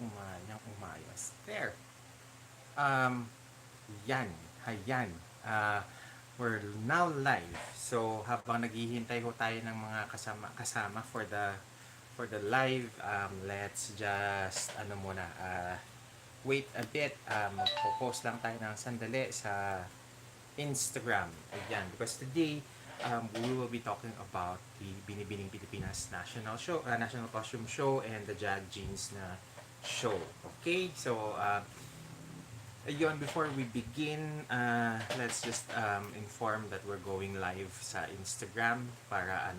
umayos. There. Um, Yan. Hayan. We're now live. So, habang naghihintay ho tayo ng mga kasama for the live, let's just wait a bit. Magpo-post lang tayo ng sandali sa Instagram. Ayan, because today we will be talking about the Binibining Pilipinas National Costume Show and the Jag Jeans na show. Okay? So, ayun, before we begin, let's just inform that we're going live sa Instagram para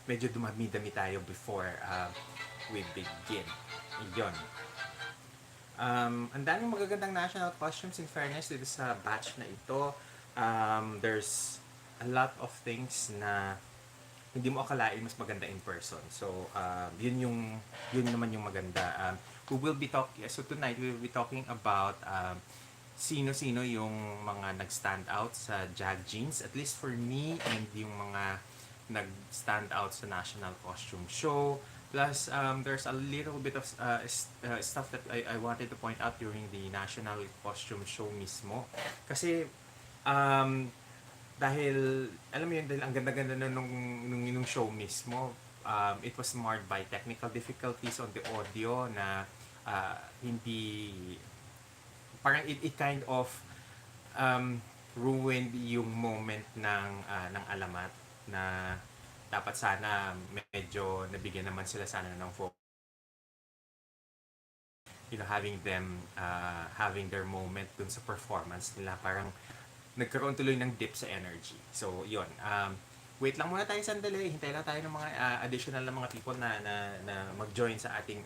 medyo dumami-dami tayo before we begin. Ayun. Ang daming magagandang national costumes in fairness dito sa batch na ito. There's a lot of things na hindi mo akalain mas maganda in person. So, yun naman yung maganda. So tonight we will be talking about sino-sino yung mga nag-stand out sa Jag Jeans, at least for me, and yung mga nag-stand out sa National Costume Show. Plus, there's a little bit of stuff that I wanted to point out during the National Costume Show mismo. Kasi, dahil, alam mo yun, dahil ang ganda-ganda na nung show mismo, it was marred by technical difficulties on the audio na hindi, parang it kind of ruined yung moment ng alamat na dapat sana medyo nabigyan naman sila sana ng focus, having their moment dun sa performance nila. Parang nagkaroon tuloy ng dip sa energy. So, yun. Wait lang muna tayo sandali. Hintay lang tayo ng mga additional na mga people na mag-join sa ating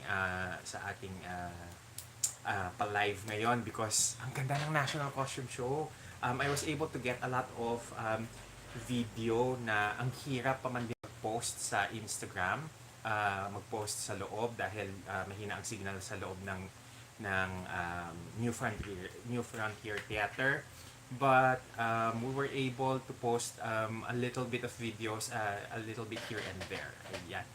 pa-live ngayon because ang ganda ng National Costume Show. I was able to get a lot of video na ang hirap pa man din mag-post sa Instagram, mag-post sa loob dahil mahina ang signal sa loob ng New Frontier Theater. But we were able to post a little bit of videos, a little bit here and there. Ayan.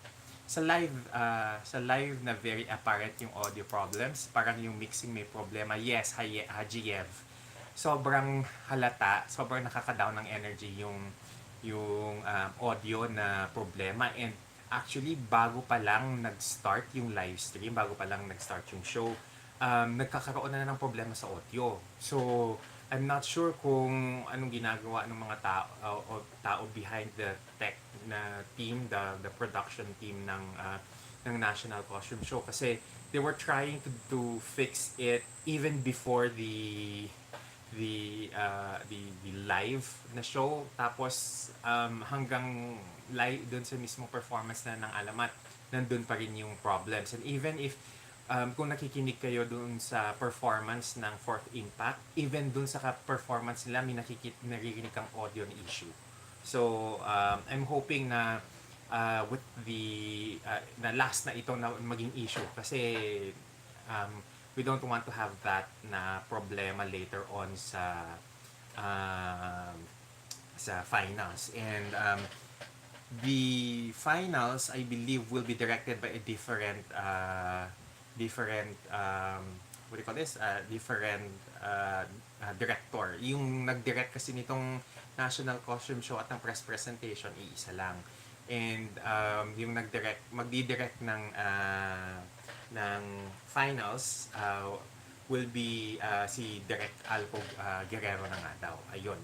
Sa live na very apparent yung audio problems, parang yung mixing may problema. Yes, Hajiev. Sobrang halata, sobrang nakaka-down ng energy yung audio na problema. And actually, bago pa lang nag-start yung live stream, bago pa lang nag-start yung show, nagkakaroon na ng problema sa audio. So, I'm not sure kung anong ginagawa ng mga tao behind the tech na team, the production team ng National Costume Show, kasi they were trying to fix it even before the live na show, tapos hanggang live dun sa mismong performance na ng alamat, nandun pa rin yung problems. And even if kung nakikinig kayo dun sa performance ng Fourth Impact, even dun sa performance nila, may naririnig kang audio na issue. So, I'm hoping na with na last na ito na maging issue, kasi we don't want to have that na problema later on sa finals. And the finals, I believe, will be directed by a different what do you call this? Different director. Yung nag-direct kasi nitong National Costume Show at ng press presentation, iisa lang. And yung magdi-direct ng finals will be si Direk Alpo Guerrero na nga daw. Ayun.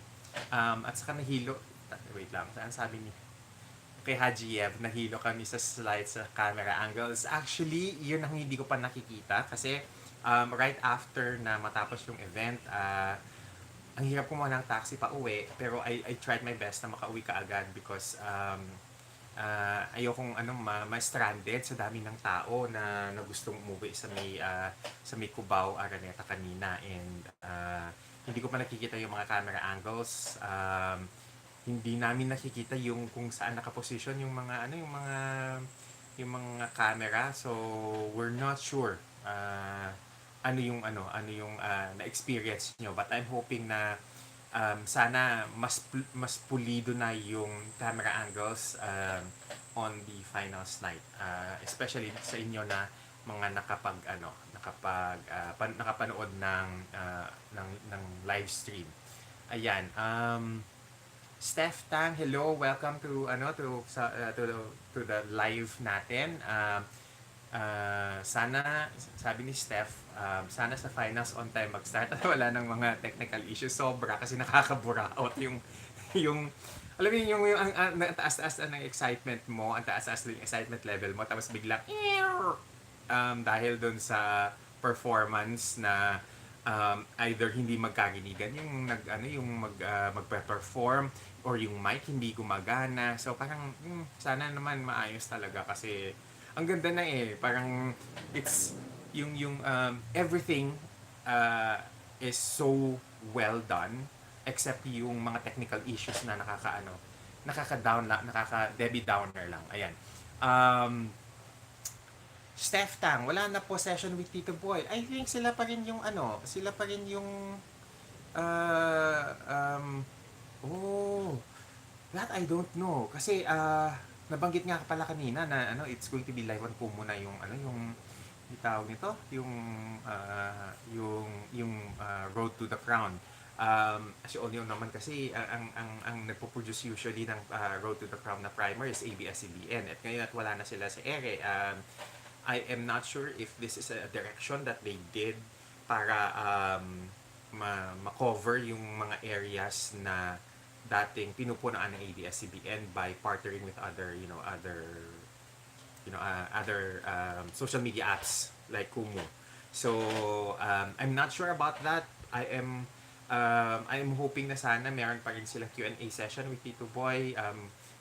At saka wait lang, saan sabi ni kay Hajiev, nahilo kami sa slides sa camera angles. Actually, yun ang hindi ko pa nakikita kasi right after na matapos yung event, ang hirap kumuha ng taxi pa uwi, pero I tried my best na makauwi ka agad because ayokong ma-stranded sa dami ng tao na gustong umuwi sa may Cubao, Araneta kanina. And hindi ko pa nakikita yung mga camera angles. Hindi namin nakikita yung kung saan nakaposition yung mga camera. So we're not sure ano yung na-experience nyo, but I'm hoping na sana mas pulido na yung camera angles on the finals night, especially sa inyo na mga nakapanood ng live stream. Ayan. Steph Tang, hello. Welcome to to the live natin. Sana, sabi ni Steph, sana sa finals on time mag-start at wala ng mga technical issues. Sobra kasi nakakaburaot yung alam mo yung ang taas-taas ng excitement mo, ang taas-taas ng excitement level mo, tapos biglang dahil dun sa performance na either hindi magkaginigan yung magpe-perform or yung mic hindi gumagana. So parang sana naman maayos talaga kasi ang ganda na parang it's yung everything uh, is so well done except yung mga technical issues na nakaka-Debbie Downer lang. Ayan. Steph Tang, wala na po session with Tito Boy. I think sila pa rin yung sila pa rin yung uh, um, oh, that I don't know. Kasi nabanggit nga pala kanina na it's going to be live on Kumu na yung yung tawag nito, yung Road to the Crown. As you all know naman kasi ang nagpo-produce usually ng Road to the Crown na primer is ABS-CBN at ngayon at wala na sila sa ere. I am not sure if this is a direction that they did para ma-cover yung mga areas na dating pinupunaan ng ABS-CBN by partnering with other social media apps like Kumu. So I'm not sure about that. I'm hoping na sana meron pa rin silang Q&A session with Tito Boy.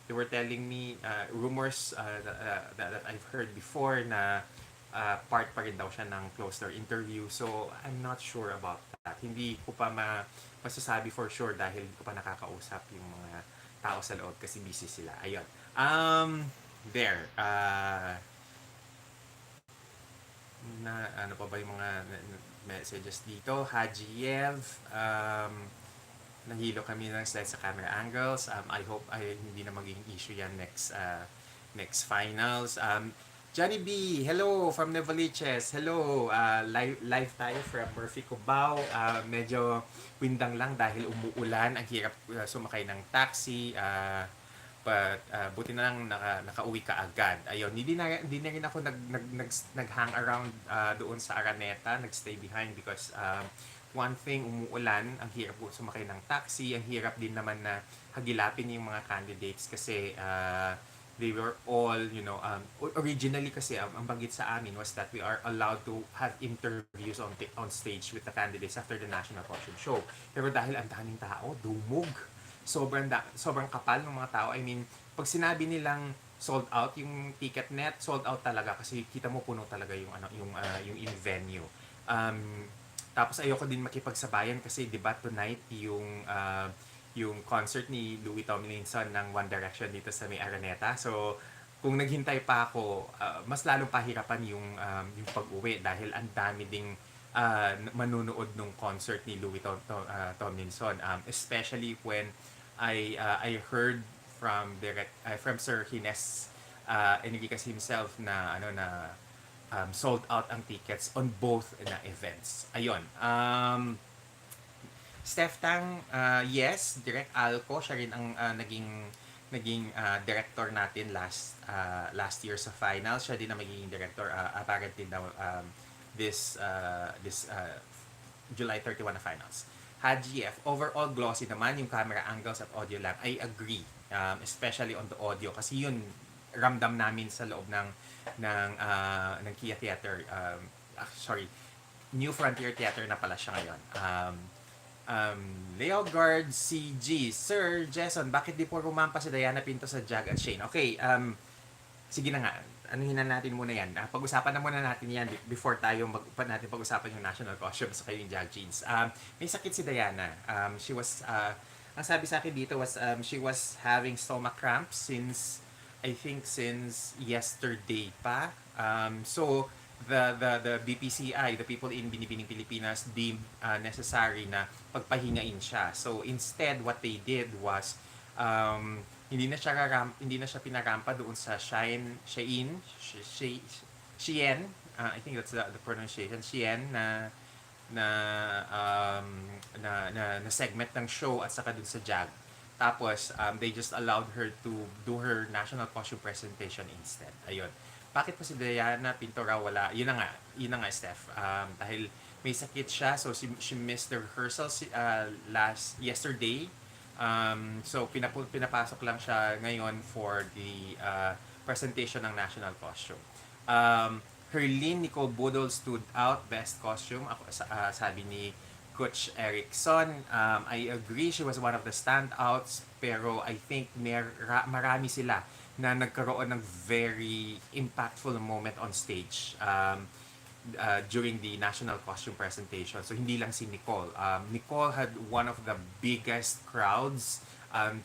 They were telling me rumors that I've heard before na part pa rin daw siya ng closed door interview. So I'm not sure about that. Hindi ko pa masasabi for sure dahil hindi ko pa nakakausap yung mga tao sa loob kasi busy sila. Ayun. There. Ano pa ba yung mga messages dito? Hajiev, nahilo kami ng slide sa camera angles. I hope hindi na magiging issue yan next finals. Johnny B, hello from Novaliches. Hello, live tayo from Murphy Cubao. Medyo windang lang dahil umuulan. Ang hirap sumakay ng taxi. But buti na lang nakauwi ka agad. Ayun, hindi na rin ako nag-hang around doon sa Araneta, nagstay behind because one thing, umuulan, ang hirap po sumakay ng taxi, ang hirap din naman na hagilapin yung mga candidates kasi they were all, originally kasi ang banggit sa amin was that we are allowed to have interviews on stage with the candidates after the national caucus show. Pero dahil ang daming tao, dumog. Sobrang kapal ng mga tao. I mean, pag sinabi nilang sold out yung ticket net, sold out talaga kasi kita mo puno talaga yung yung venue. Tapos ayoko din makipagsabayan kasi 'di ba tonight yung concert ni Louis Tomlinson ng One Direction dito sa may Araneta. So kung naghintay pa ako, mas lalong pahirapan yung pag-uwi dahil ang dami ding manunood ng concert ni Louis Tomlinson, especially when I heard from Sir Hines Enriquez himself na sold out ang tickets on both na events. Ayun. Steph Tang, yes, Direct Alco, siya rin ang naging director natin last year sa final. Siya din ang magiging director apparently daw this July 31 na finals. Haji F, overall glossy naman yung camera angles at audio lang. I agree, especially on the audio kasi yun ramdam namin sa loob ng Kia Theater. New Frontier Theater na pala siya ngayon. Leo Guard CG, Sir Jason, bakit di po rumampa si Diana Pinto sa Jag at Shane? Okay, sige na nga, anuhin na natin muna yan. Pag-usapan na muna natin yan before tayo natin pag-usapan yung national costume sa yung Jag jeans. May sakit si Diana. She was, ang sabi sa akin dito was, she was having stomach cramps since yesterday pa. So, the BPCI, the people in Binibining, Pilipinas, deemed necessary na pagpahingain siya. So, instead, what they did was, hindi na siya pinarampa doon sa Shein I think that's the pronunciation, Chien, na, na segment ng show at saka dun sa JAG. Tapos, they just allowed her to do her national costume presentation instead. Ayun. Bakit pa si Diana Pintora wala? Yun na nga, Steph. Dahil may sakit siya, so she missed the rehearsals yesterday. So, pinapasok lang siya ngayon for the presentation ng national costume. Herlene Nicole Budol stood out, best costume. Sabi ni Coach Erickson, I agree, she was one of the standouts, pero I think marami sila na nagkaroon ng very impactful moment on stage during the national costume presentation. So hindi lang si Nicole. Nicole had one of the biggest crowds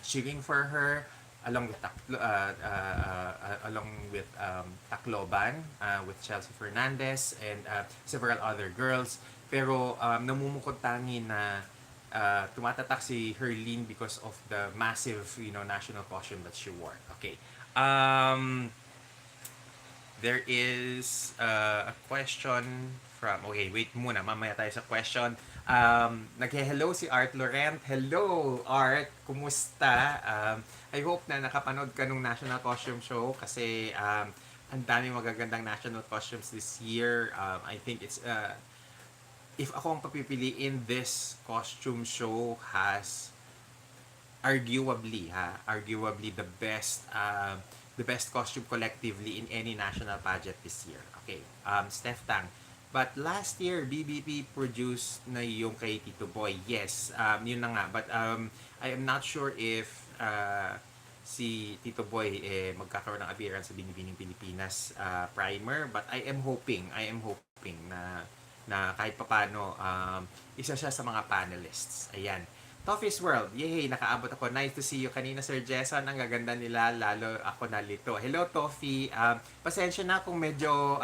cheering for her along with Tacloban, with Chelsea Fernandez and several other girls. Pero namumukod tangi na tumatatak si Herlene because of the massive, national costume that she wore. Okay. There is a question from... Okay, wait muna. Mamaya tayo sa question. Nag-hello si Art Laurent. Hello, Art. Kumusta? I hope na nakapanood ka nung National Costume Show kasi ang daming magagandang national costumes this year. I think it's... if ako ang papipiliin, this costume show has arguably the best costume collectively in any national pageant this year. Okay, Steph Tang. But last year, BBP produced na yung kay Tito Boy. Yes, yun na nga. But I am not sure if si Tito Boy magkakaroon ng appearance sa Binibining Pilipinas primer. But I am hoping na kahit papano isa siya sa mga panelists. Ayan. Toffee's World, yay, nakaabot ako. Nice to see you kanina, Sir Jason. Ang gaganda nila, lalo ako nalito. Hello, Toffee. Pasensya na kung medyo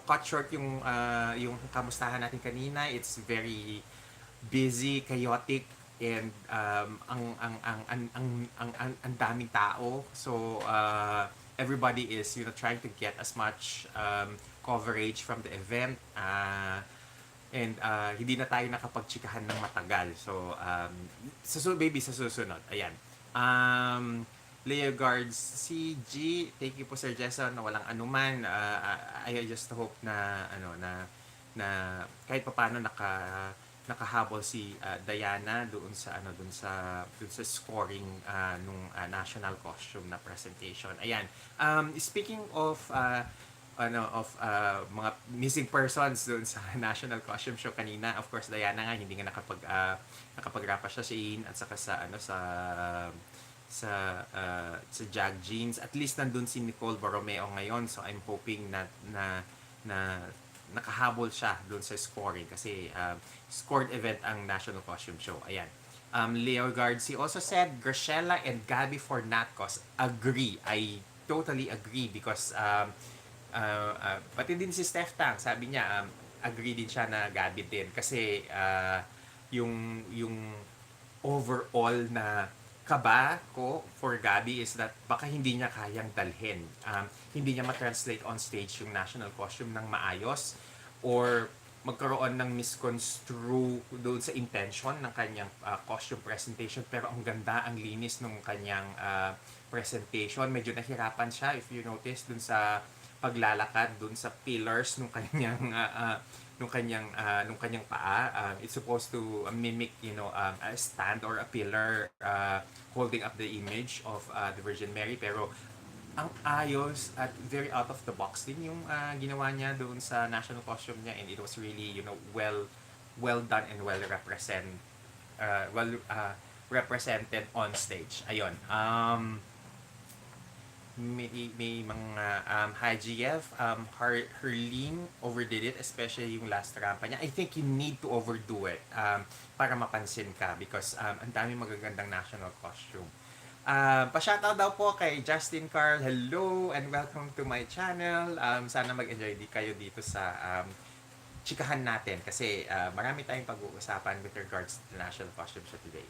cut short yung kamustahan natin kanina. It's very busy, chaotic, and ang daming tao. So everybody is trying to get as much coverage from the event. And hindi na tayo nakapagtsikahan ng matagal. So, sa susunod. Ayan. Leo Guards CG, thank you po Sir Jason na walang anuman. I just hope na kahit papaano nakahabol si Diana doon sa scoring nung national costume na presentation. Ayan. Speaking of mga missing persons doon sa National Costume Show kanina. Of course, Diana nga hindi nga nakapagrapa siya si Ian at saka sa Jag Jeans. At least nandun si Nicole Borromeo ngayon. So I'm hoping na nakahabol siya doon sa scoring kasi scored event ang National Costume Show. Ayan. Leo Garci also said Graciela and Gabby for Natcos. Agree. I totally agree because pati din si Steph Tang, sabi niya agree din siya na Gabby din kasi yung overall na kaba ko for Gabby is that baka hindi niya kayang dalhin, hindi niya ma-translate on stage yung national costume ng maayos or magkaroon ng misconstrue doon sa intention ng kanyang costume presentation, pero ang ganda, ang linis ng kanyang presentation. Medyo nahirapan siya if you notice doon sa paglalakad dun sa pillars nung kanyang paa. It's supposed to mimic a stand or a pillar holding up the image of the Virgin Mary, pero ang ayos at very out of the box din yung ginawa niya doon sa national costume niya, and it was really well done and well represented on stage. Ayun. May mga hi GF, Herlene overdid it, especially yung last rampa niya. I think you need to overdo it para mapansin ka because ang dami magagandang national costume. Pa-shoutout daw po kay Justin Carl. Hello and welcome to my channel. Sana mag-enjoy kayo dito sa chikahan natin kasi marami tayong pag-uusapan with regards to the national costume show today.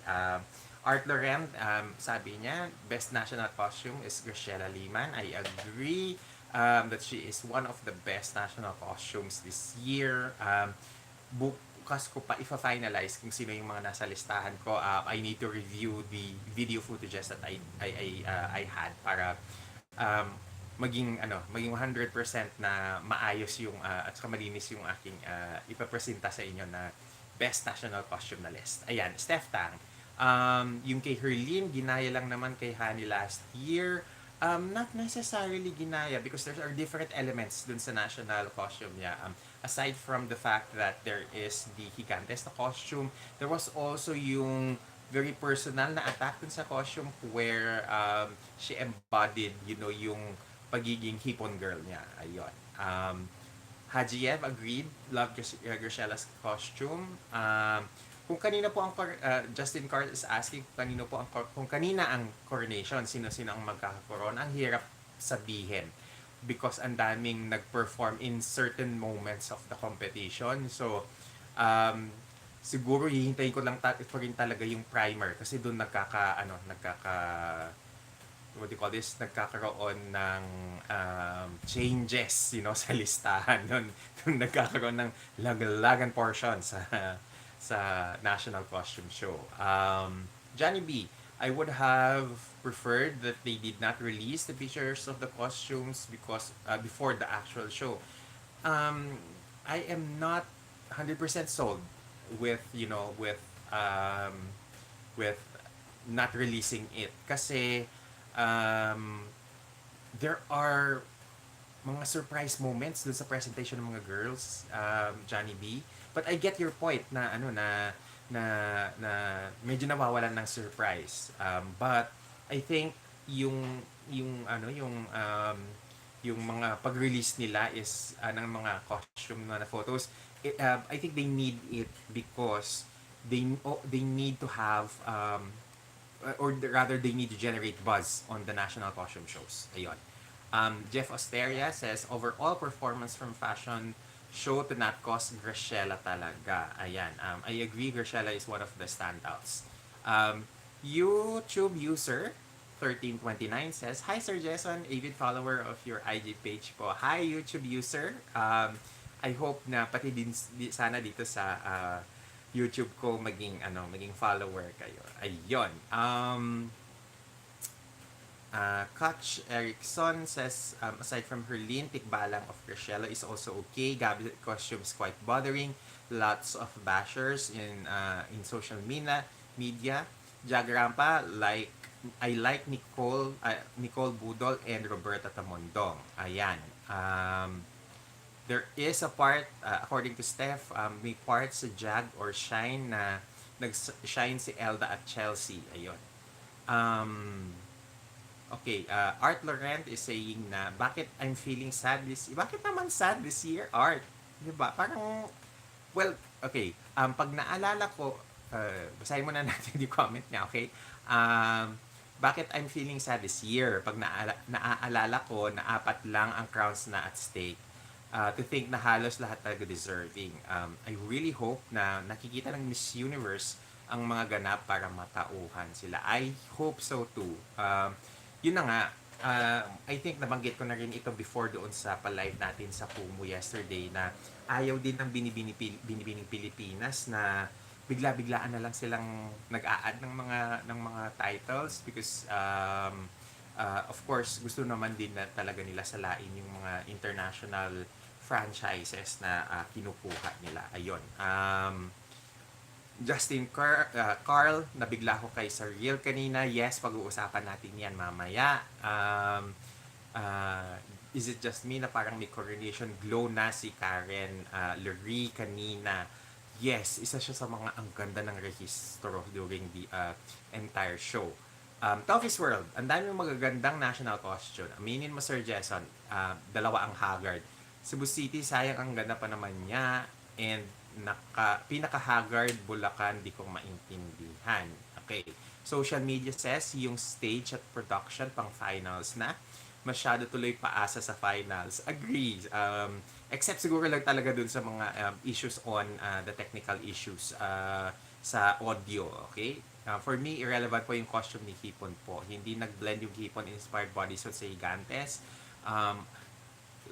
Art Laurent, sabi niya, best national costume is Graciela Liman. I agree. that she is one of the best national costumes this year. Bukas ko pa ifa-finalize kung sino yung mga nasa listahan ko. I need to review the video footages that I had para um, maging 100% na maayos yung at saka malinis yung aking ipapresenta sa inyo na best national costume na list. Ayan, Steph Tang. Yung kay Herlene, ginaya lang naman kay Hani last year. Not necessarily ginaya because there are different elements dun sa national costume niya. Aside from the fact that there is the Gigantes na costume, there was also yung very personal na attack dun sa costume where she embodied, yung pagiging hipon girl niya. Ayun. Hajiev agreed, loved Graciela's costume. Kung kanina po ang Justin Carl is asking kung kanina ang coronation, sino-sino ang magkakaroon, ang hirap sabihin because ang daming nag-perform in certain moments of the competition. So, siguro hihintayin ko lang rin talaga yung primer kasi doon what do you call this, nagkakaroon ng changes, sa listahan. Doon nagkakaroon ng lagalagan portion sa National Costume Show. Johnny B, I would have preferred that they did not release the pictures of the costumes because before the actual show. I am not 100% sold with with not releasing it kasi there are mga surprise moments dun sa presentation ng mga girls, Johnny B. But I get your point na na medyo nawawalan ng surprise. But I think yung mga pag-release nila is ng mga costume na photos. I think they need it because they need to have or rather they need to generate buzz on the national costume shows. Ayun. Jeff Osteria says, overall performance from fashion show to not cost Graciela talaga. Ayan. I agree, Graciela is one of the standouts. YouTube user 1329 says, hi Sir Jason, avid follower of your IG page po. Hi YouTube user. I hope na pati din sana dito sa YouTube ko maging follower kayo. Ayun. Koch Erickson says, aside from Herlene, tikbalang of Graciela is also okay. Gabi costume is quite bothering. Lots of bashers in social media. Jagrampa, I like Nicole Budol and Roberta Tamondong. Ayan. There is a part, according to Steph, may part sa Jag or Shine na nag-shine si Elda at Chelsea. Ayun. Okay, Art Laurent is saying na, bakit I'm feeling sad this year? Bakit naman sad this year, Art? Diba? Parang, well, okay, pag naalala ko, basahin muna natin yung comment niya, okay? Bakit I'm feeling sad this year? Pag naaalala ko na 4 lang ang crowns na at stake. To think na halos lahat talaga deserving. I really hope na nakikita ng Miss Universe ang mga ganap para matauhan sila. I hope so too. Yun na nga, I think nabanggit ko na rin ito before doon sa pa-live natin sa Kumu yesterday na ayaw din ng Binibining Pilipinas na bigla-biglaan na lang silang nag-a-add ng mga titles because of course gusto naman din na talaga nila salain yung mga international franchises na kinukuha nila. Ayun. Justin Carl, nabigla ko kay Sir Real kanina. Yes, pag-uusapan natin yan mamaya. Is it just me na parang may coronation glow na si Karen Lurie kanina? Yes, isa siya sa mga ang ganda ng rehistro during the entire show. Toughest World, ang daming magagandang national costume. Aminin mo Sir Jason, 2 ang haggard. Cebu City, sayang ang ganda pa naman niya. And pinaka-haggard Bulacan, di ko maintindihan. Okay. Social media says, yung stage at production pang finals na. Masyado tuloy paasa sa finals. Agree. Except siguro lang talaga dun sa mga issues on the technical issues sa audio. Okay? For me, irrelevant po yung costume ni Hipon po. Hindi nag-blend yung Hipon-inspired bodysuit sa Gigantes.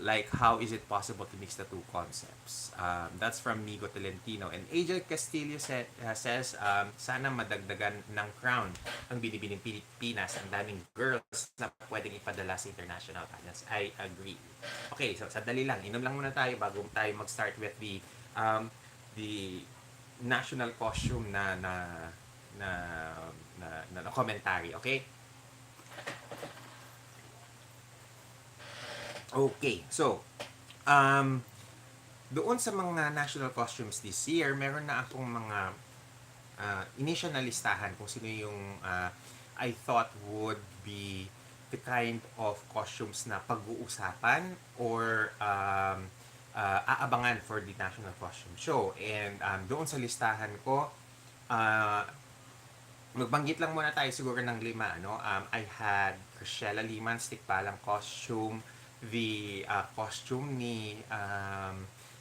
like how is it possible to mix the two concepts? That's from Migo Tolentino. And Angel Castillo says, sana madagdagan ng crown ang Binibining Pilipinas. Ang daming girls na pwedeng ipadala sa international pageants. I agree. Okay, so sadali lang. Inom lang muna tayo bago tayo mag-start with the national costume na, na commentary. Okay? Okay, so, doon sa mga national costumes this year, meron na akong mga initial na listahan kung sino yung I thought would be the kind of costumes na pag-uusapan or aabangan for the National Costume Show. And doon sa listahan ko, magbanggit lang muna tayo siguro ng 5. No? I had Chrisella Liman's tikbalang costume, the costume ni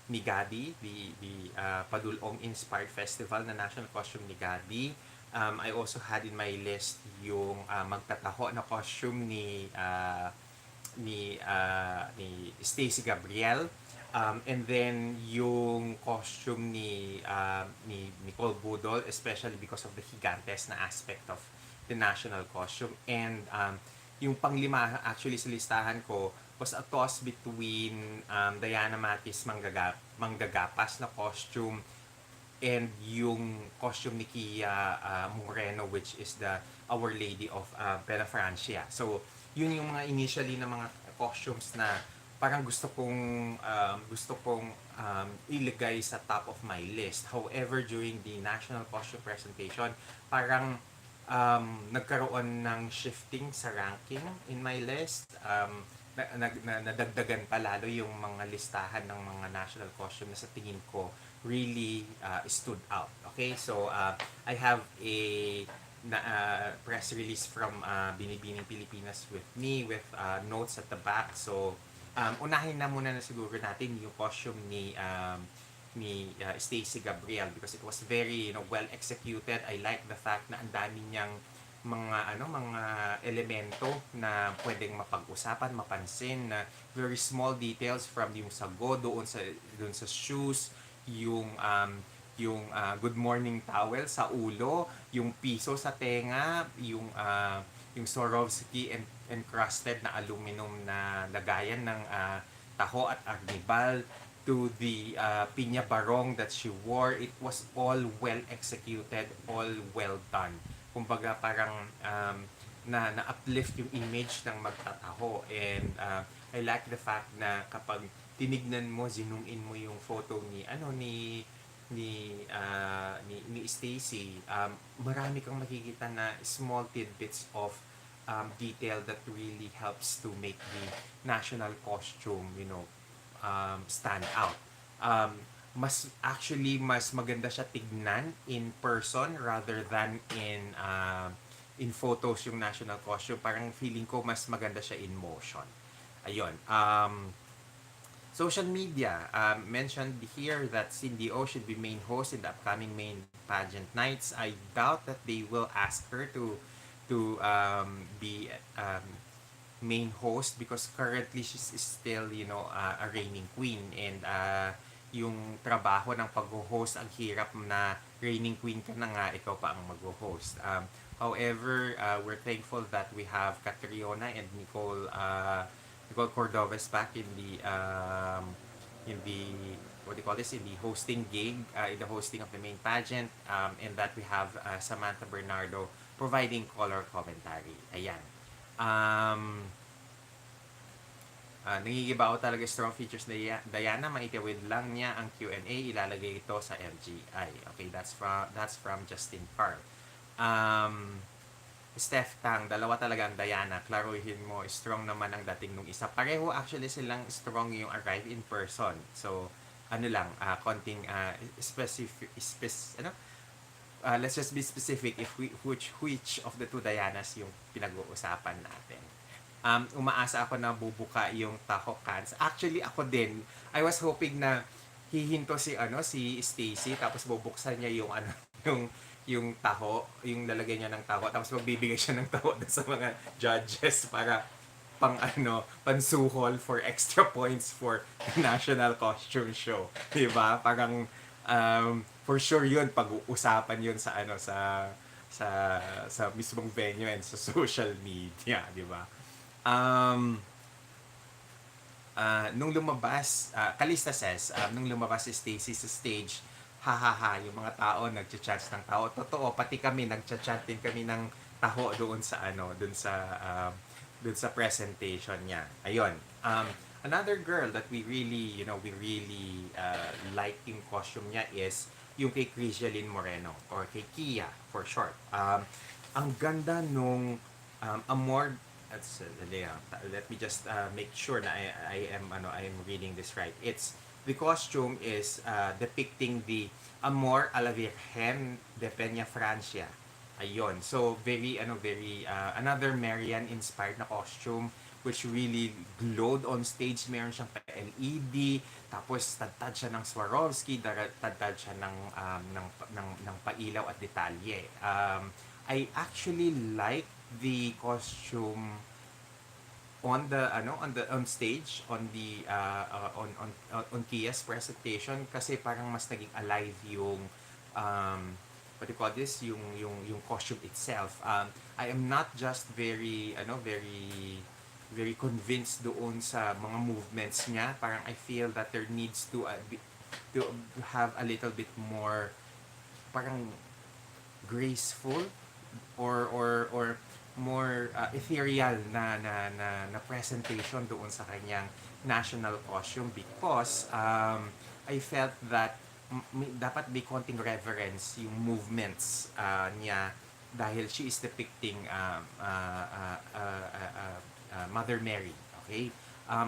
Gabi, the Padulong Inspired Festival na national costume ni Gabi. I also had in my list yung magtataho na costume ni Stacy Gabriel. And then yung costume ni Nicole Budol, especially because of the gigantes na aspect of the national costume. And yung panglima actually sa listahan ko was a toss between Diana Matis Manggagapas na costume and yung costume ni Kia Moreno, which is the Our Lady of Penafrancia. So, yun yung mga initially na mga costumes na parang gusto kong ilagay sa top of my list. However, during the national costume presentation, parang nagkaroon ng shifting sa ranking in my list. Nadagdagan pa lalo yung mga listahan ng mga national costume na sa tingin ko really stood out. Okay, so I have a press release from Binibining Pilipinas with me with notes at the back. So unahin na muna na siguro natin yung costume ni Stacy Gabriel because it was very well executed. I like the fact na ang dami niyang mga elemento na pwedeng mapag-usapan, mapansin na very small details from yung sago doon sa shoes, yung good morning towel sa ulo, yung piso sa tenga, yung Swarovski encrusted na aluminum na lagayan ng taho at arnibal to the pinya barong that she wore. It was all well executed, all well done. Kumbaga parang na-uplift yung image ng magtataho. And I like the fact na kapag tinignan mo, zoom in mo yung photo ni Stacy, marami kang makikita na small tidbits of detail that really helps to make the national costume, stand out. Mas maganda siya tignan in person rather than in photos yung national costume. Parang feeling ko mas maganda siya in motion. Ayun. Social media mentioned here that Cindy O should be main host in the upcoming main pageant nights. I doubt that they will ask her to be main host because currently she's still a reigning queen, and yung trabaho ng pag-host ang hirap na reigning queen ka na nga, ikaw pa ang mag-host. However, we're thankful that we have Catriona and Nicole Cordoves back in the what do you call this, in the hosting gig, in the hosting of the main pageant, and that we have Samantha Bernardo providing color commentary. Ayan. Nangigibaw talaga strong features ni Diana, maitawid lang niya ang Q&A, ilalagay ito sa MGI. Okay, that's from Justin Carl. Steph Tang, dalawa talaga ang Diana, klaruhin mo, strong naman ang dating nung isa. Pareho actually silang strong yung arrive in person. So, konting let's just be specific if which of the two Dianas yung pinag-uusapan natin. Umaasa ako na bubuka yung taho cans. Actually, ako din, I was hoping na hihinto si Stacy, tapos bubuksan niya yung taho, yung lalagay niya ng taho, tapos magbibigay siya ng taho sa mga judges para pang pansuhol for extra points for national costume show. 'Di ba? Parang for sure 'yun pag-uusapan 'yun sa sa sa mismong venue and sa social media, 'di ba? Um, nung lumabas, Kalista says, nung lumabas si Stacy sa stage, ha ha ha, yung mga tao nagcha-chant ng taho. Totoo, pati kami nagcha-chant din kami ng taho doon sa doon sa presentation niya. Ayun. Another girl that we really like yung costume niya is yung kay Crisalyn Moreno or kay Kia for short. Ang ganda nung Amor let me just make sure na I am reading this right. It's the costume is depicting the Amor a la Virgen de Peña Francia. Ayun. So very another Marian inspired na costume which really glowed on stage. Meron siyang LED, tapos tadtad siya ng Swarovski, tadtad siya ng pailaw at detalye. I actually like the costume on stage on Kia's presentation kasi parang mas naging alive yung what do you call this, yung costume itself. I am not just very convinced doon sa mga movements niya. Parang I feel that there needs to have a little bit more parang graceful or more ethereal na presentation doon sa kanyang national costume because I felt that dapat may konting reverence yung movements niya dahil she is depicting Mother Mary. Okay?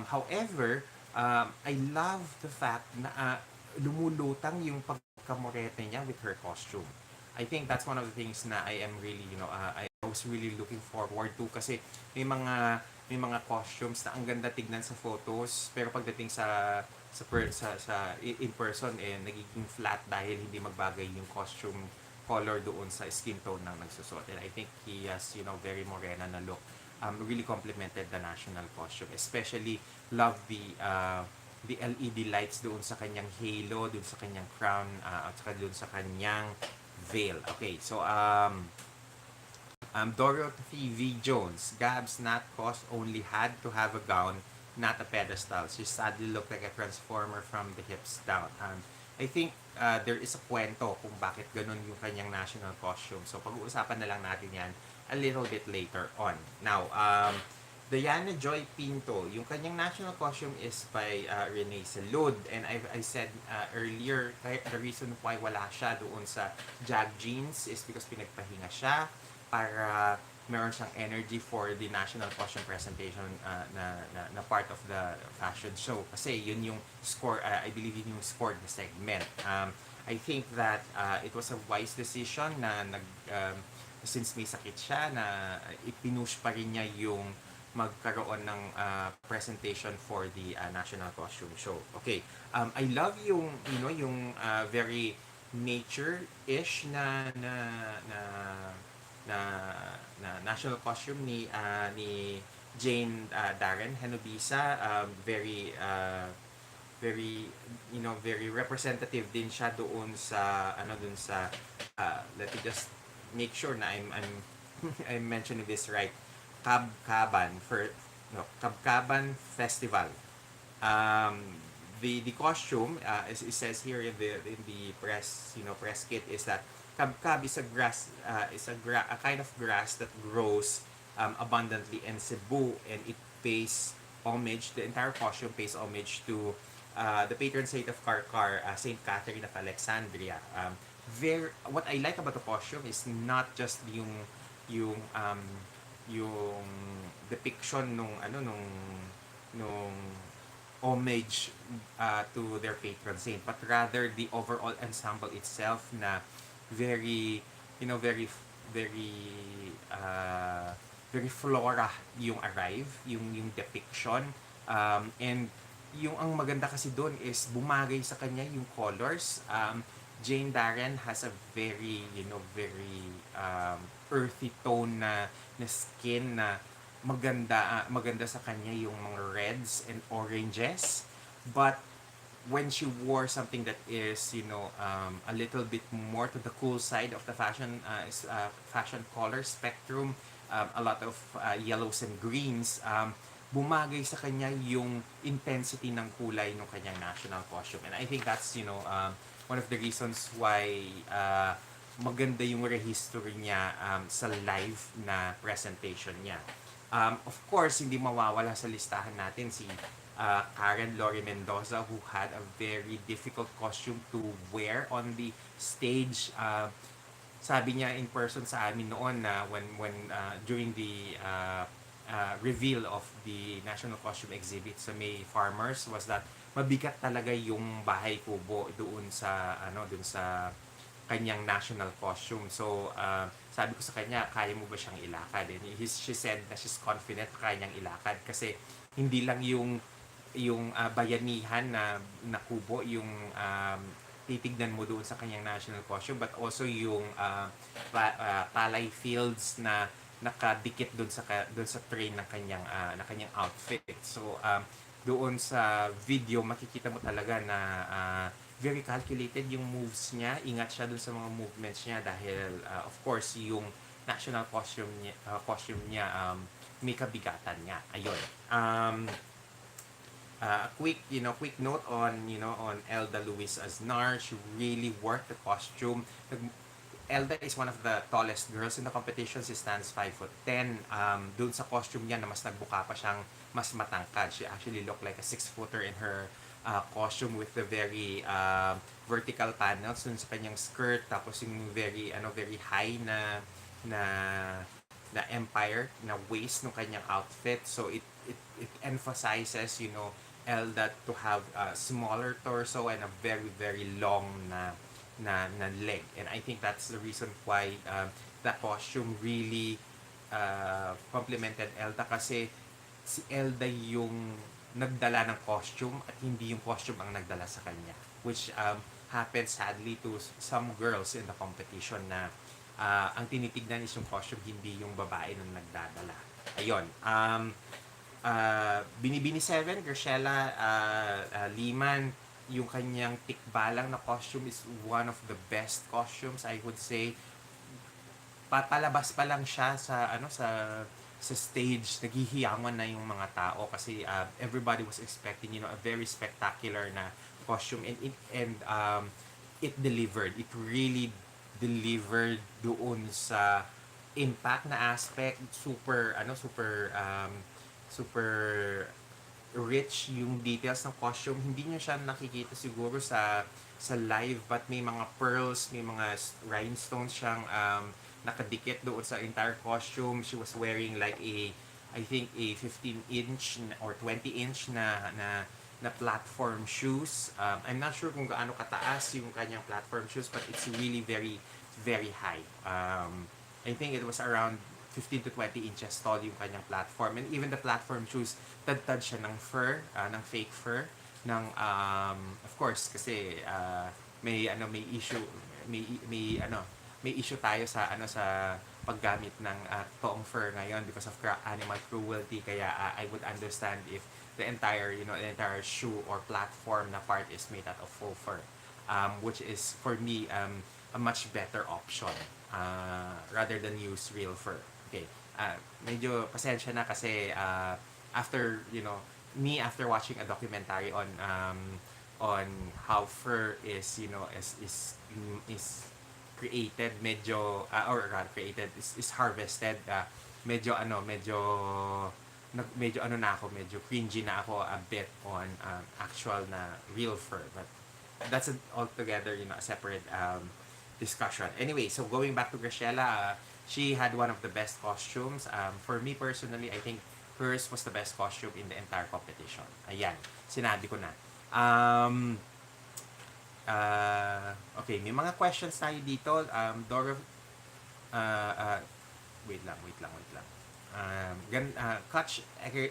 However, I love the fact na lumulutang yung pagkamorete niya with her costume. I think that's one of the things na I am really, I was really looking forward to kasi may mga costumes na ang ganda tignan sa photos pero pagdating sa in person nagiging flat dahil hindi magbagay yung costume color doon sa skin tone ng nagsusot. And I think he has, very morena na look. Really complemented the national costume. Especially love the LED lights doon sa kanyang halo, doon sa kanyang crown, at saka doon sa kanyang veil. Okay, so Dorothy V. Jones, Gab's not cost only had to have a gown, not a pedestal. She sadly looked like a transformer from the hips down. I think there is a kwento kung bakit ganun yung kanyang national costume. So pag-uusapan na lang natin yan a little bit later on. Now, Diana Joy Pinto, yung kanyang national costume is by Renee Salud. And I said earlier, the reason why wala siya doon sa Jag Jeans is because pinagpahinga siya para meron siyang energy for the national costume presentation na part of the fashion show. Kasi yun yung score, I believe yun yung scored na segment. I think that it was a wise decision na since may sakit siya na ipinush pa rin niya yung magkaroon ng presentation for the national costume show. Okay. I love yung yung very nature-ish na national costume ni Jane Darren Henobisa. Very very representative din siya doon sa let me just make sure na I'm mentioning this right. Kabkaban Kabkaban Festival. The costume, as it says here in the press press kit, is that kabkab is a a kind of grass that grows abundantly in Cebu, and it pays homage. The entire costume pays homage to the patron saint of Karkar, Saint Catherine of Alexandria. What I like about the costume is not just yung depiction nung homage to their patron saint, but rather the overall ensemble itself na very very very flora yung arrive, yung depiction, and yung ang maganda kasi doon is bumagay sa kanya yung colors. Jane Darren has a very very earthy tone na skin na maganda sa kanya yung mga reds and oranges, but when she wore something that is, a little bit more to the cool side of the fashion color spectrum, a lot of yellows and greens, bumagay sa kanya yung intensity ng kulay ng kanyang national costume. And I think that's, one of the reasons why maganda yung rehistory niya sa live na presentation niya. Of course, hindi mawawala sa listahan natin si Karen Lori Mendoza, who had a very difficult costume to wear on the stage. Sabi niya in person sa amin noon na when during the reveal of the National Costume Exhibit sa May Farmers was that mabigat talaga yung bahay kubo doon sa kanyang national costume. So, sabi ko sa kanya, kaya mo ba siyang ilakad? And she said na she's confident kaya niyang ilakad kasi hindi lang yung bayanihan na kubo yung titignan mo doon sa kanyang national costume, but also yung palay fields na nakadikit doon sa train ng kanyang outfit. So doon sa video makikita mo talaga na very calculated yung moves niya. Ingat siya doon sa mga movements niya dahil of course yung national costume niya may kabigatan nga. Ayun. Quick note on Elda Luis Aznar. She really worked the costume. Elda is one of the tallest girls in the competition. She stands 5'10". Dun sa costume niya na mas nagbuka pa siyang mas matangkad. She actually looked like a 6-footer in her costume with the very vertical panels dun sa kanyang skirt. Tapos yung very high na na empire na waist ng kanyang outfit. So it emphasizes Elda to have a smaller torso and a very very long na leg, and I think that's the reason why the costume really complemented Elda, kasi si Elda yung nagdala ng costume at hindi yung costume ang nagdala sa kanya, which happens sadly to some girls in the competition na ang tinitignan is yung costume, hindi yung babae nung nagdadala. Ayun. Binibini 7, Graciela Liman, yung kanyang tikbalang na costume is one of the best costumes, I would say. Papalabas pa lang siya sa stage, naghihiyangan na yung mga tao kasi everybody was expecting a very spectacular na costume, and it delivered. It really delivered doon sa impact na aspect. Super rich yung details ng costume. Hindi nyo siya nakikita siguro sa live, but may mga pearls, may mga rhinestones siyang nakadikit doon sa entire costume. She was wearing like I think a 15-inch or 20-inch na platform shoes. I'm not sure kung gaano kataas yung kanyang platform shoes, but it's really very very high. I think it was around 15 to 20 inches tall yung kanyang platform, and even the platform shoes, tad siya ng fur, ng fake fur, of course kasi may issue, may issue tayo sa paggamit ng toong fur ngayon because of animal cruelty, kaya I would understand if the entire shoe or platform na part is made out of faux fur, which is for me a much better option rather than use real fur. Okay. Medyo pasensya na kasi after after watching a documentary on how fur is created, medyo or rather created is harvested, medyo medyo cringy na ako a bit on actual na real fur, but that's altogether a separate discussion. Anyway, so going back to Graciela, she had one of the best costumes. For me personally, I think hers was the best costume in the entire competition. Ayan, sinabi ko na. Okay, may mga questions tayo dito. Doro, wait lang. Coach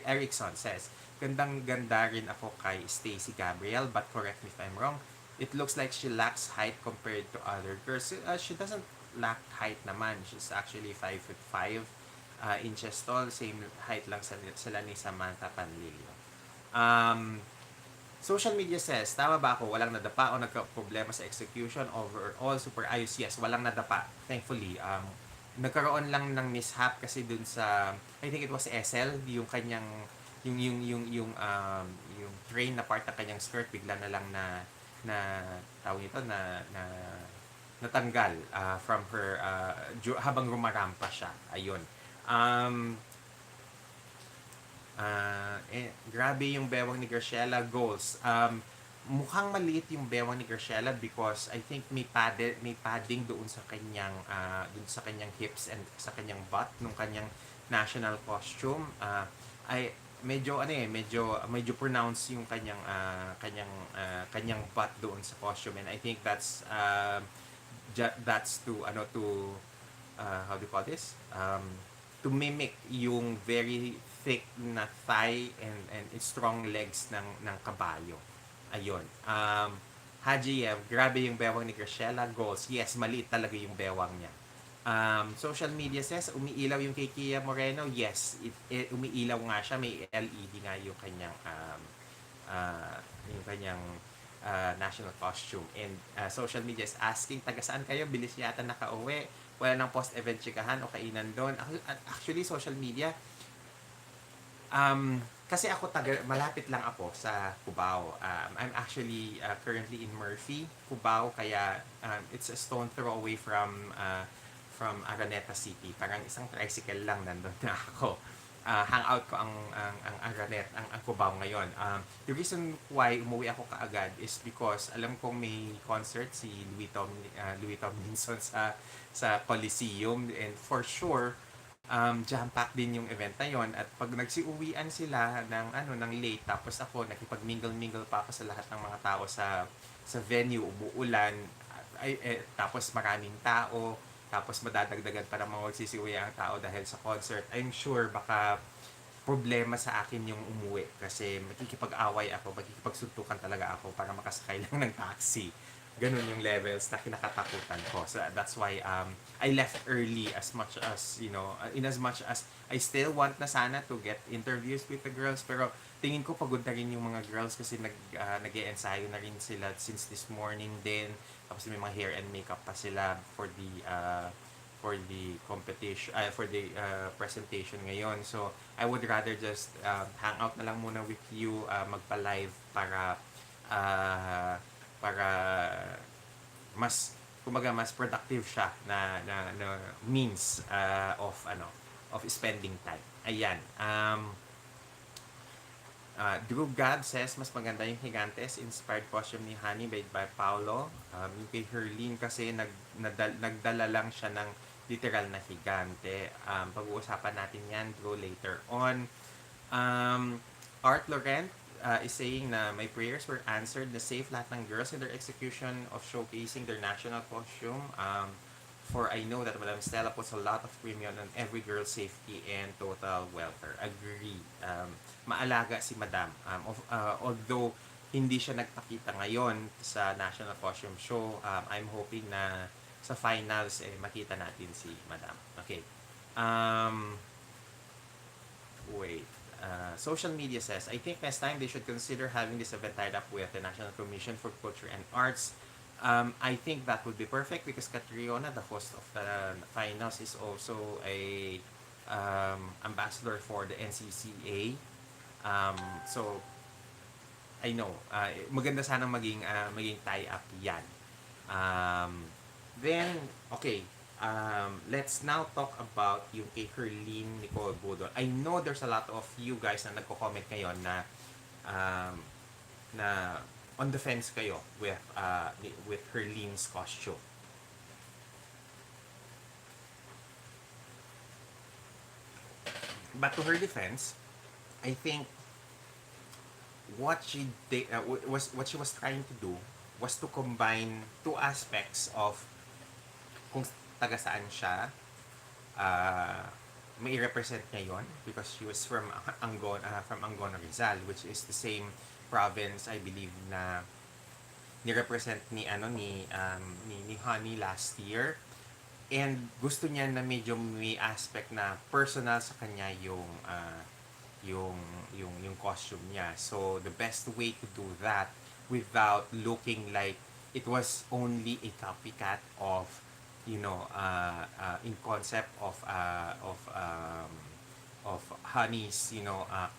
Erickson says, gandang-ganda rin ako kay Stacey Gabriel, but correct me if I'm wrong, it looks like she lacks height compared to other girls. She doesn't lack height naman. She's actually 5'5". inches tall, same height lang sila ni Samantha Panlilio. Um, Social media says, tama ba ako? Walang nadapa o nagka-problema sa execution overall super ayos. Yes, walang nadapa. Thankfully, nagkaroon lang ng mishap kasi dun sa I think it was SL, yung kanyang yung train na part ng kanyang skirt bigla na lang na tawag ito na natanggal from her habang rumarampa siya. Ayun. Um, Grabe yung bewang ni Graciela goals. Mukhang maliit yung bewang ni Graciela because I think may padding doon sa kanyang hips and sa kanyang butt nung kanyang national costume. Ay medyo medyo pronounced yung kanyang butt doon sa costume, and I think that's to how do you call this? To mimic yung very thick na thigh and strong legs ng kabayo. Ayun. Hajiev, grabe yung bewang ni Graciela. Goals. Yes, maliit talaga yung bewang niya. Social media says, umiilaw yung kay Kia Moreno. Yes, umiilaw nga siya. May LED nga yung kanyang national costume. And social media is asking, taga saan kayo? Bilis yata nakauwi. Wala nang post-event chikahan o kainan doon. Actually, social media, kasi ako malapit lang ako sa Cubao. I'm actually currently in Murphy, Cubao, kaya it's a stone throw away from Araneta City. Parang isang tricycle lang nandun na ako. Hangout ko ang Aranet, ang Cubao ngayon. The reason why umuwi ako kaagad is because alam kong may concert si Louis Tomlinson sa Coliseum, and for sure jam-packed din yung event na yon, at pag nagsiuwian sila ng late, tapos ako nakipag-mingle pa ako sa lahat ng mga tao sa venue, umuulan, tapos maraming tao, tapos madadagdagan pa ng mga magsisiuwian ang tao dahil sa concert. I'm sure baka problema sa akin yung umuwi kasi makikipag-away ako, makikipagsuntukan talaga ako para makasakay lang ng taxi. Ganun yung levels na kinakatakutan ko. So that's why I left early, as much as, in as much as I still want na sana to get interviews with the girls, pero tingin ko pagod na rin yung mga girls kasi nag-e-ensayo na rin sila since this morning din. Tapos may mga hair and makeup pa sila for the competition, for the presentation ngayon. So I would rather just hang out na lang muna with you, magpa-live para mas productive siya na means of spending time. Ayan. Drew God says mas maganda yung Gigantes inspired costume ni Honey by Paolo. Yung kay Herlene kasi nagdala lang siya ng literal na higante. Pag-uusapan natin yan, Drew, later on. Art Laurent is saying na my prayers were answered, na safe lahat ng girls in their execution of showcasing their national costume. For I know that Madam Stella puts a lot of premium on every girl's safety and total welfare. Agree. Maalaga si Madam. Although hindi siya nagpakita ngayon sa National Costume Show, I'm hoping na sa finals makita natin si Madam. Okay. Wait. Social media says, I think next time they should consider having this event tied up with the National Commission for Culture and Arts. I think that would be perfect because Catriona, the host of the finals, is also a ambassador for the NCCA. So I know, maganda sana maging tie-up yan. Then, okay, let's now talk about yung kay Herlene Nicole Budol. I know there's a lot of you guys na nagko-comment ngayon na on the fence kayo with Herlene's costume. But to her defense, I think what she did, what she was trying to do was to combine two aspects of kung taga saan siya, may represent niya yon because she was from Angono Rizal, which is the same province I believe na ni-represent ni Honey last year. And gusto niya na medyo may aspect na personal sa kanya yung yung costume niya. So the best way to do that without looking like it was only a copycat of in concept of Honey's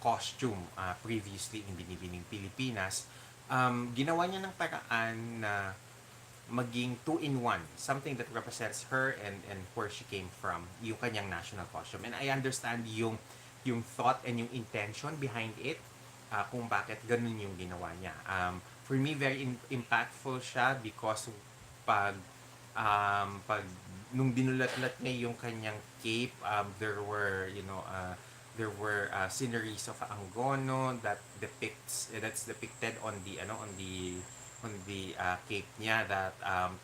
costume previously in Binibining Pilipinas. Ginawa niya ng paraan na maging two-in-one, something that represents her and where she came from, yung kanyang national costume. And I understand yung thought and yung intention behind it, kung bakit ganun yung ginawa niya. For me, very impactful siya because pag pag nung dinulat-lat niya yung kanyang cape, there were sceneries of Angono that's depicted on the cape niya that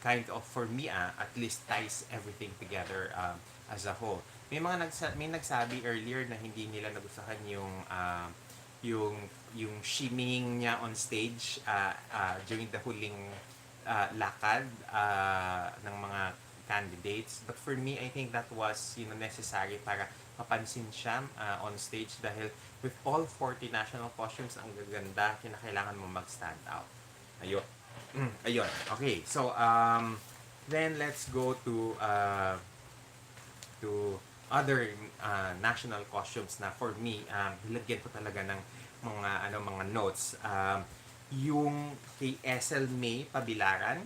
kind of for me at least ties everything together as a whole. May nagsabi earlier na hindi nila nagustuhan yung yung shimmying niya on stage during the huling lakad ng mga candidates, but for me I think that was necessary para mapansin siya on stage dahil with all 40 national costumes ang gaganda, kinakailangan mo mag-stand out. Ayun. Ayun. Okay. So, then let's go to other national costumes na for me, nilagyan ko talaga ng mga notes. Yung kay SL May Pabilaran,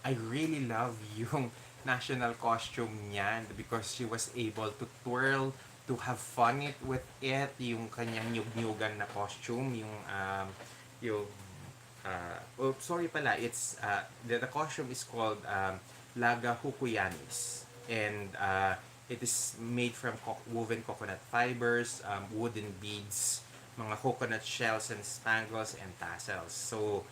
I really love yung national costume niya because she was able to twirl, to have fun with it, yung kanyang nyug-nyugan na costume, yung sorry pala, it's the costume is called Laga Hukuyanis, and it is made from woven coconut fibers, wooden beads, mga coconut shells and spangles and tassels. So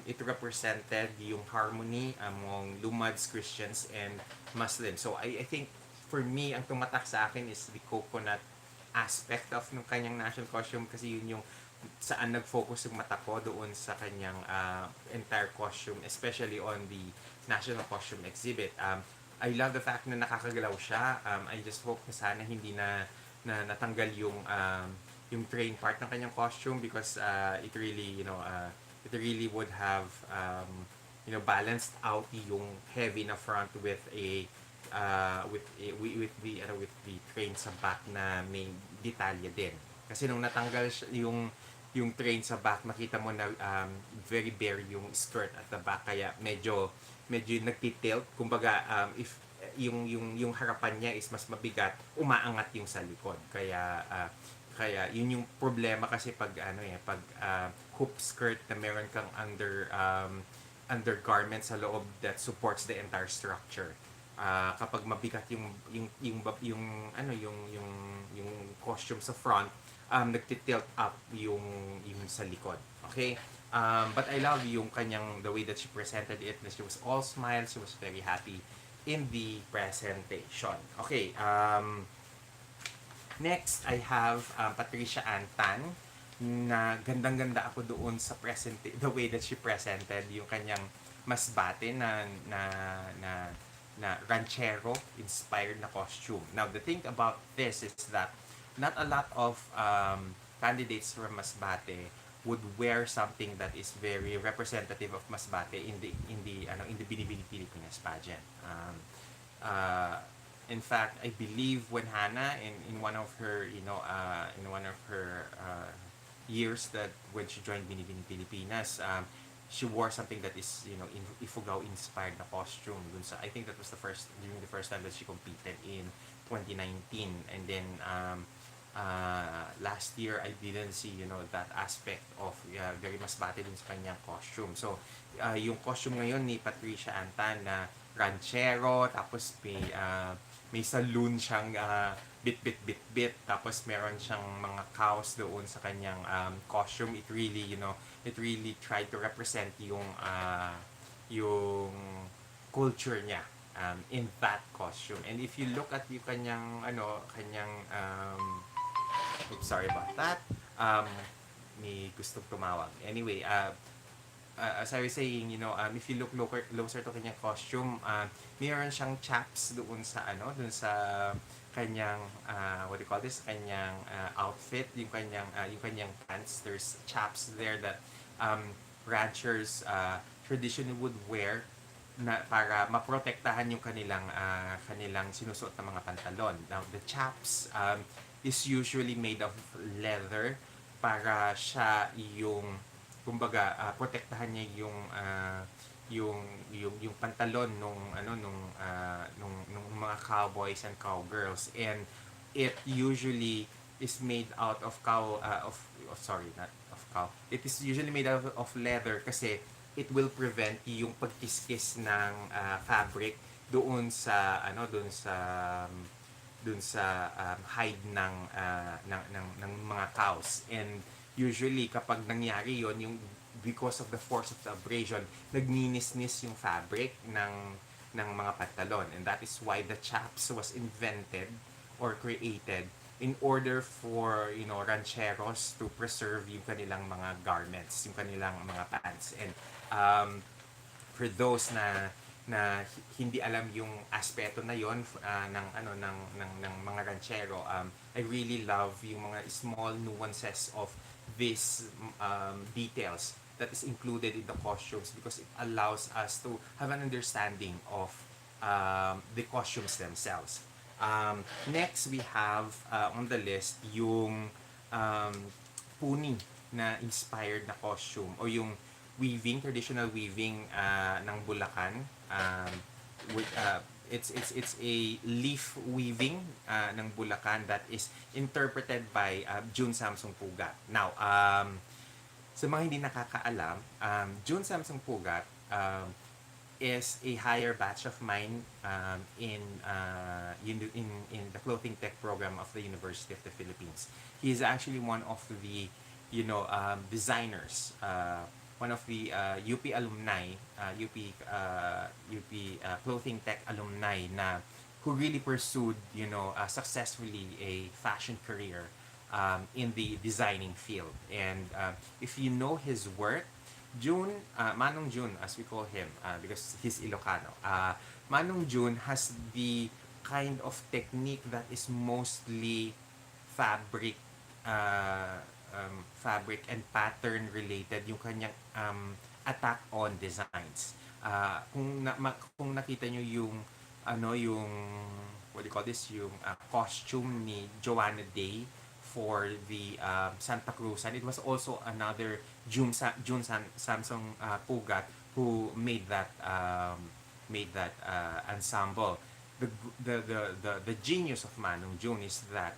it represented yung harmony among Lumads, Christians, and Muslims. So I think for me, ang tumatak sa akin is the coconut aspect of ng kanyang national costume kasi yun yung saan nag-focus yung mata ko doon sa kanyang entire costume, especially on the national costume exhibit. I love the fact na nakakagalaw siya. I just hope na sana hindi na natanggal yung train part ng kanyang costume because it really would have balanced out yung heavy na front with the train sa back na may detalye din. Kasi nung natanggal yung train sa back, makita mo na very bare yung skirt at the back, kaya medyo nagtitilt. Kumbaga, if yung harapan niya is mas mabigat, umaangat yung sa likod. Kaya yun yung problema kasi pag hoop skirt na meron kang undergarment sa loob that supports the entire structure. Kapag mabigat yung costume sa front, nagtitilt up yung sa likod. Okay? But I love the way that she presented it. She was all smiles. She was very happy in the presentation. Okay. Next, I have Patricia Antan na gandang-ganda ako doon sa the way that she presented yung kanyang masbate na ranchero inspired na costume. Now, the thing about this is that not a lot of candidates from Masbate would wear something that is very representative of Masbate in the Binibining Pilipinas pageant. In fact, I believe when Hannah in one of her years that when she joined Binibining Pilipinas, she wore something that is Ifugao inspired na costume dun sa, I think that was during the first time that she competed in 2019, and then last year I didn't see that aspect of very Masbate dun sa kanyang costume. So yung costume ngayon ni Patricia Antan na ranchero, tapos may saloon siyang bit, tapos meron siyang mga cows doon sa kanyang costume. It really tried to represent yung culture niya in that costume. And if you look at yung kanyang oops, sorry about that. May gustong tumawag. Anyway, as I was saying, if you look closer to kanyang costume, mayroon siyang chaps doon sa kanyang what do you call this, kanyang outfit, yung kanyang pants. There's chaps there that ranchers traditionally would wear na para maprotektahan yung kanilang sinusuot na mga pantalon. Now, the chaps is usually made of leather para siya yung kumbaga protektahan niya yung yung pantalon nung mga cowboys and cowgirls, and it usually is made out of sorry, not of cow, it is usually made out of leather kasi it will prevent yung pagkiskis ng fabric doon sa hide ng mga cows. And usually kapag nangyari yon, yung because of the force of the abrasion, nagninis-nis yung fabric ng mga pantalon, and that is why the chaps was invented or created in order for rancheros to preserve yung kanilang mga garments, yung kanilang mga pants. And for those na hindi alam yung aspeto na yon ng mga ranchero, I really love yung mga small nuances of these details that is included in the costumes, because it allows us to have an understanding of the costumes themselves. Next, we have on the list yung um, puni na inspired na costume, o yung traditional weaving ng Bulacan. With it's a leaf weaving ng Bulacan that is interpreted by June Samsung Pugat. Now, sa mga hindi nakakaalam, June Samsung Pugat is a higher batch of mine in the clothing tech program of the University of the Philippines. He is actually one of the designers, one of the UP alumni, UP clothing tech alumni na who really pursued successfully a fashion career in the designing field. And if you know his work, June, Manong June, as we call him, because he's Ilocano, Manong June has the kind of technique that is mostly fabric, fabric and pattern related, yung kanyang attack on designs. Kung nakita nyo yung yung what do you call this, yung costume ni Joanna Day for the Santa Cruzan, it was also another Samsung Pugat who made that ensemble. The genius of Manong June is that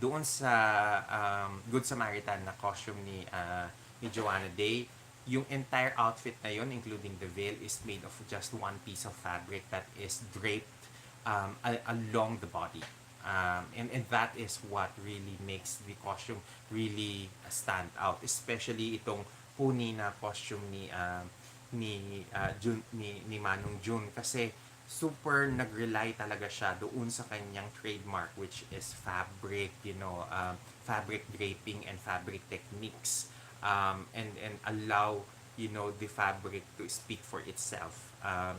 doon sa Good Samaritan na costume ni Joanna Day, yung entire outfit na yon, including the veil, is made of just one piece of fabric that is draped along the body. And that is what really makes the costume really stand out, especially itong puni na costume ni Manong June, kasi super nag-rely talaga siya doon sa kanyang trademark, which is fabric, fabric draping and fabric techniques, and allow the fabric to speak for itself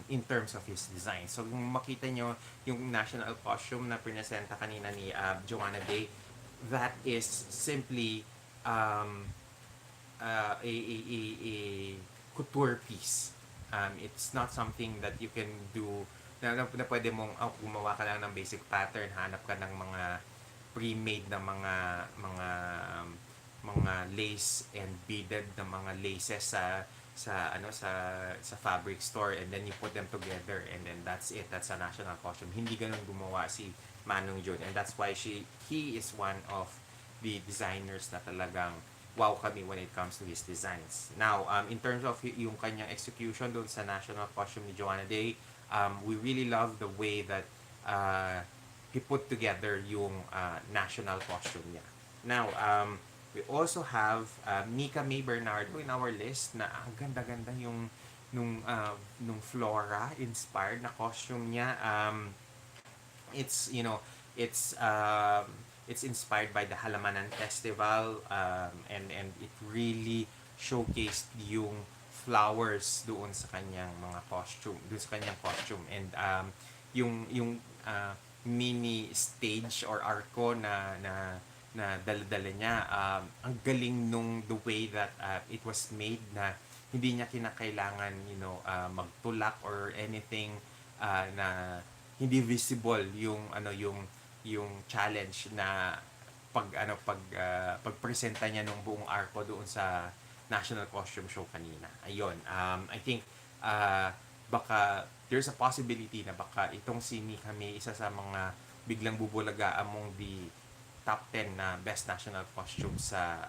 in terms of his design. So kung makita nyo yung national costume na presenta kanina ni Joanna Day, that is simply a couture piece. It's not something that you can do na pwede mong gumawa ka lang ng basic pattern, hanap ka ng mga pre-made na mga lace and beaded na mga laces sa fabric store, and then you put them together and then that's it, that's a national costume. Hindi ganun gumawa si Manong June, and that's why he is one of the designers na talagang wow kami when it comes to his designs. Now, in terms of yung kanyang execution doon sa national costume ni Joanna Day, we really love the way that he put together yung national costume niya. Now, we also have Nika May Bernardo in our list na ang ganda-ganda yung nung flora inspired na costume niya. It's it's inspired by the Halamanan Festival, and it really showcased yung flowers doon sa kanyang mga costume, doon sa kanyang costume. And yung mini stage or arco na dala-dala niya, ang galing nung the way that it was made, na hindi niya kinakailangan, magtulak or anything, na hindi visible yung challenge na pagpresenta niya nung buong arco doon sa National Costume Show kanina. Ayun, I think baka there's a possibility na baka itong si Mika May isa sa mga biglang bubulaga among the top 10 na best national costume sa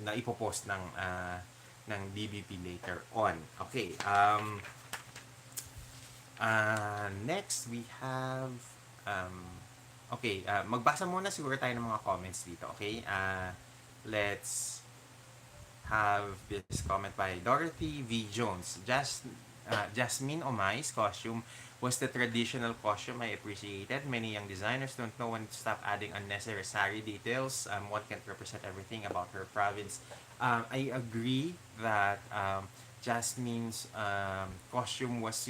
na ipopost ng DBP later on. Okay, next we have magbasa muna siguro tayo ng mga comments dito, okay? Let's have this comment by Dorothy V. Jones. Jasmine Omai's costume was the traditional costume I appreciated. Many young designers don't know when to stop adding unnecessary details. One can't represent everything about her province. I agree that Jasmine's costume was,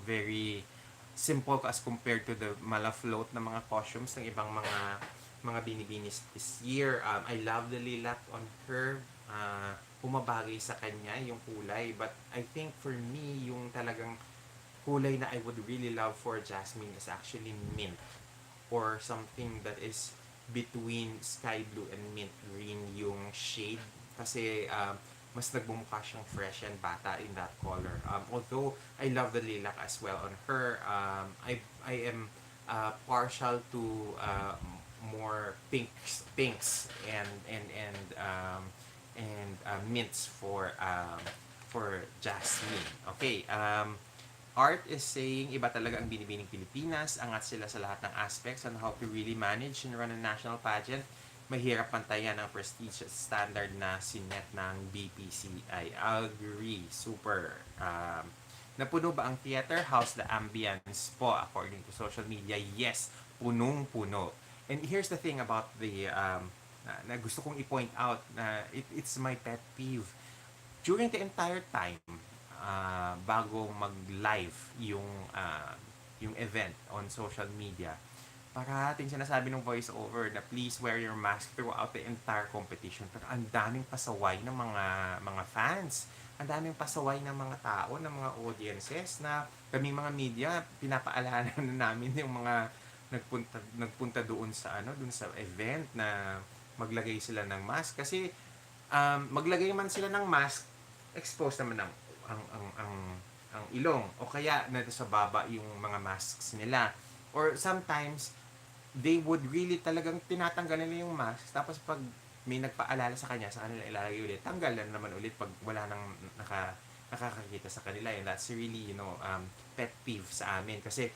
very simple as compared to the malafloat na mga costumes ng ibang mga binibinis this year. I love the lilac on her. Bumabagay sa kanya yung kulay. But I think for me, yung talagang kulay na I would really love for Jasmine is actually mint, or something that is between sky blue and mint green yung shade. Kasi mas nagbumukha siyang fresh and bata in that color. Although I love the lilac as well on her, I am partial to more pinks and mints for Jasmine. Okay, Art is saying, iba talaga ang Binibining Pilipinas. Angat sila sa lahat ng aspects on how to really manage and run a national pageant. Mahirap pantayan ang prestigious standard na sinet ng BPC. I agree. Super. Napuno ba ang theater? How's the ambience po according to social media? Yes, punong-puno. And here's the thing about the na gusto kong i-point out na it's my pet peeve. During the entire time, bago mag-live yung event on social media, parating sinasabi ng voiceover na please wear your mask throughout the entire competition. Pero ang daming pasaway ng mga fans, ang daming pasaway ng mga tao, ng mga audiences, na kaming mga media, pinapaalala na namin yung mga nagpunta doon sa event na maglagay sila ng mask. Kasi maglagay man sila ng mask, expose naman ang ilong, o kaya na sa baba yung mga masks nila. Or sometimes they would really talagang tinatanggal nila yung mask, tapos pag may nagpaalala sa kanila ilalagay ulit, tanggal na naman ulit pag wala nang nakakakita sa kanila. And that's really, pet peeve sa amin. Kasi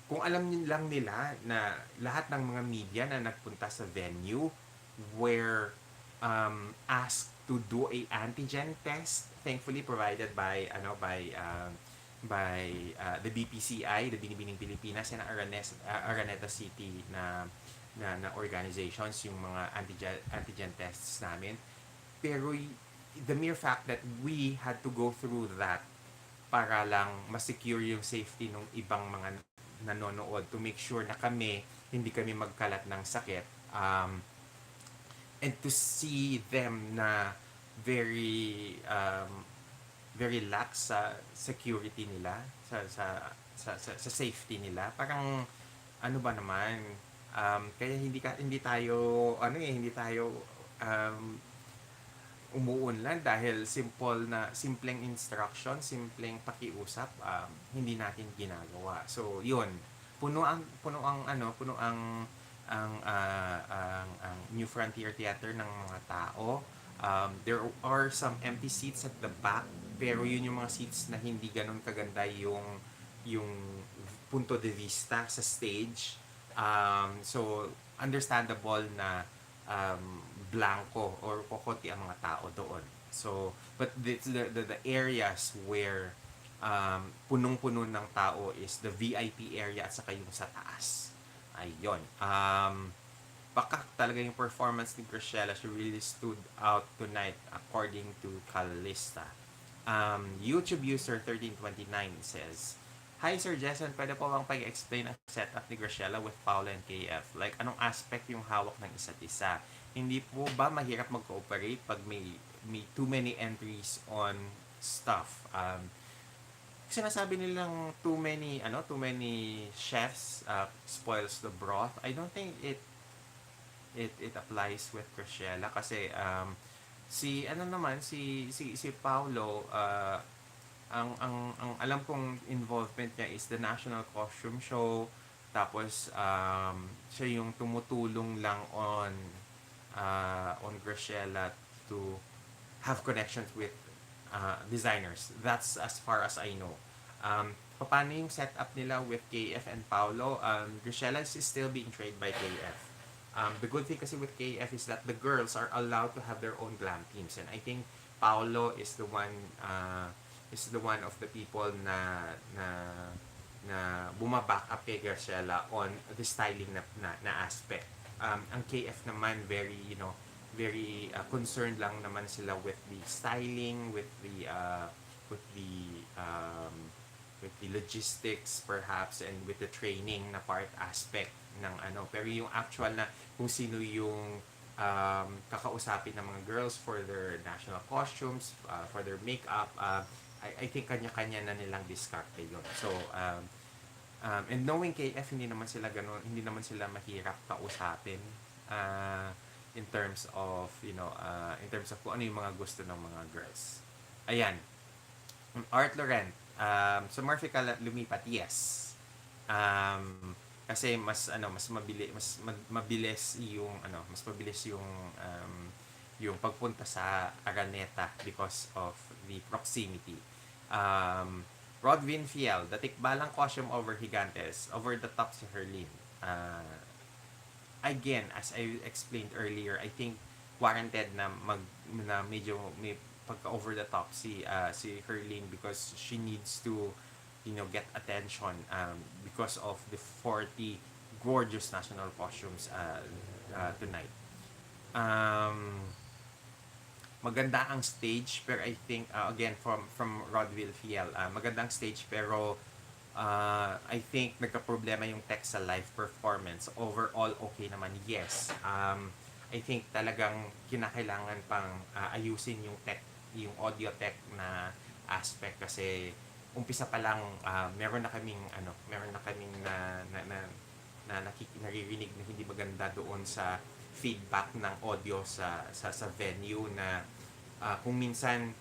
kung alam lang nila na lahat ng mga media na nagpunta sa venue were asked to do a antigen test, thankfully provided by the BPCI, the Binibining Pilipinas, and Araneta City na organizations, yung mga antigen tests namin. Pero the mere fact that we had to go through that para lang ma-secure yung safety ng ibang mga nanonood, to make sure na hindi kami magkalat ng sakit, and to see them na very lax sa security nila, sa safety nila, parang ano ba naman, kaya hindi tayo umuunlad dahil simpleng instruction, simpleng pakiusap, hindi natin ginagawa. So yun, puno ang New Frontier Theater ng mga tao. There are some empty seats at the back, pero yun yung mga seats na hindi ganun kaganda yung punto de vista sa stage. So understandable na blanco or kokonti ang mga tao doon. So but the areas where punong-puno ng tao is the VIP area at saka yung sa taas. Ayun. bakak talaga yung performance ni Graciela. She really stood out tonight according to Calista. YouTube user 1329 says, Hi Sir Jason, pwede po bang pag-explain ang setup ni Graciela with Paula and KF? Like, anong aspect yung hawak ng isa't isa? Hindi po ba mahirap mag-cooperate pag may too many entries on stuff? Sinasabi nilang too many chefs spoils the broth. I don't think it applies with Graciela kasi si ano naman si Paulo ang alam kong involvement niya is the National Costume Show, tapos siya yung tumutulong lang on Graciela to have connections with designers. That's as far as I know. Paano yung setup nila with KF and Paulo? Graciela is still being trained by KF. The good thing kasi with KF is that the girls are allowed to have their own glam teams, and I think Paulo is the one of the people na bumaback up kay Graciela on the styling na aspect. Ang KF naman very concerned lang naman sila with the styling, with the logistics perhaps, and with the training na part aspect ng pero yung actual na kung sino yung kakausapin ng mga girls for their national costumes, for their makeup, I think kanya-kanya na nilang diskarte yun. So and knowing KF, hindi naman sila ganun, hindi naman sila mahirap kausapin in terms of in terms of kung ano yung mga gusto ng mga girls. Ayan. Art Laurent, so Murphy ka lumipat, yes. Kasi mas mabilis yung pagpunta sa Araneta because of the proximity. Rod Vinfield, the tikbalang costume over Gigantes, over the top si Herlin. Again, as I explained earlier, I think warranted na medyo may pagka over the top si Herlin because she needs to get attention because of the 40 gorgeous national costumes tonight. Maganda ang stage, pero I think again from Rodville Fiel, maganda ang stage pero I think nagka-problema yung tech sa live performance. Overall okay naman, yes. I think talagang kinakailangan pang ayusin yung tech, yung audio tech na aspect kasi umpisa pa lang meron na kaming naririnig na hindi maganda doon sa feedback ng audio sa venue na kung minsan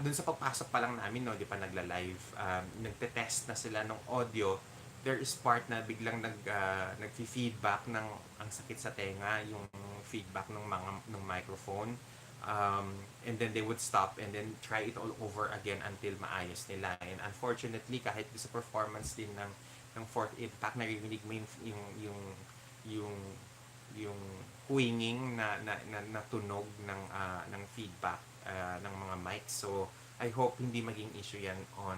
doon sa pagpasok pa lang namin, di pa nagla-live, nagte-test na sila ng audio, there is part na biglang nagfi-feedback ng ang sakit sa tenga, yung feedback ng microphone, and then they would stop and then try it all over again until maayos nila. And unfortunately, kahit sa performance din ng Fourth Impact, naririnig mo yung huwinging na tunog ng feedback ng mga mics. So I hope hindi maging issue yan on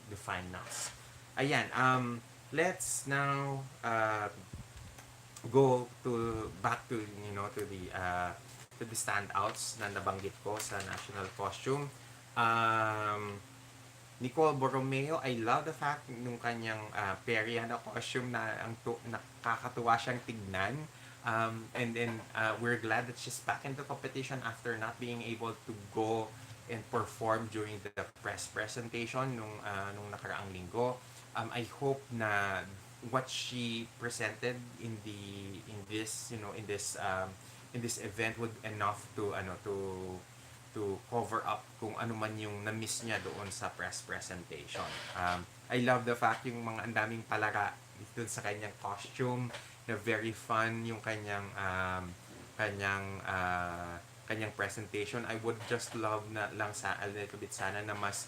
the finals. Ayan, let's now go back to the standouts na nabanggit ko sa national costume. Nicole Borromeo, I love the fact nung kanyang perya na costume na nakakatuwa siyang tignan. And then we're glad that she's back in the competition after not being able to go and perform during the press presentation nung nakaraang linggo. I hope na what she presented in this event would enough to cover up kung ano man yung na-miss niya doon sa press presentation. I love the fact yung ang daming palara doon sa kanyang costume, na very fun yung kanyang presentation. I would just love na lang a little bit sana na mas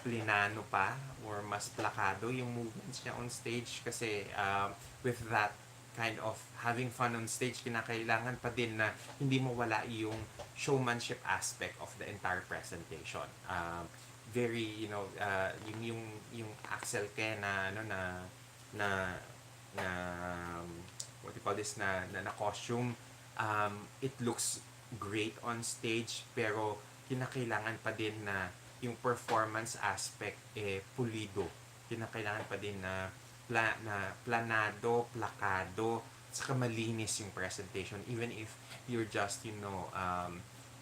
plinano pa or mas plakado yung movements niya on stage kasi with that kind of having fun on stage, kinakailangan pa din na hindi mawala yung showmanship aspect of the entire presentation. Very yung Axel Ke na na what you call this, na costume, it looks great on stage, pero kinakailangan pa din na yung performance aspect pulido. Kinakailangan pa din na planado, plakado, saka malinis yung presentation, even if you're just,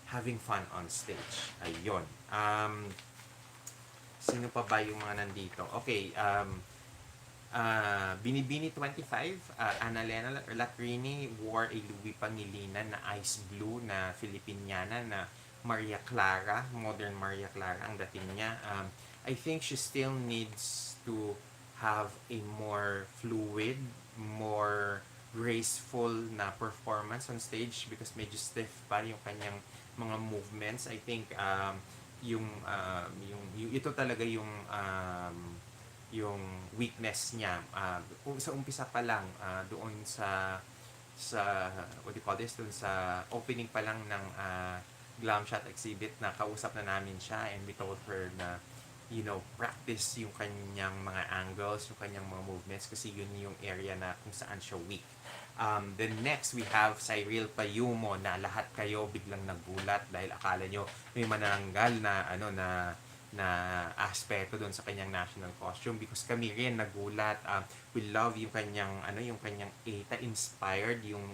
having fun on stage. Ayun. Sino pa ba yung mga nandito? Okay, Binibini 25, Annalena Latrini wore a Louis Pangilinan na ice blue na Filipiniana na Maria Clara, modern Maria Clara ang dating niya. I think she still needs to have a more fluid, more graceful na performance on stage because medyo stiff pa yung kanyang mga movements. I think yung ito talaga yung weakness niya sa umpisa pa lang doon sa what do you call this, doon sa opening pa lang ng glam shot exhibit na kausap na namin siya, and we told her na practice yung kanyang mga angles, yung kanyang mga movements kasi yun yung area na kung saan siya weak. Then next, we have Cyril Payumo na lahat kayo biglang nagulat dahil akala nyo may manananggal na aspeto doon sa kanyang national costume, because kami rin nagulat. We love yung kanyang yung kanyang ETA inspired, yung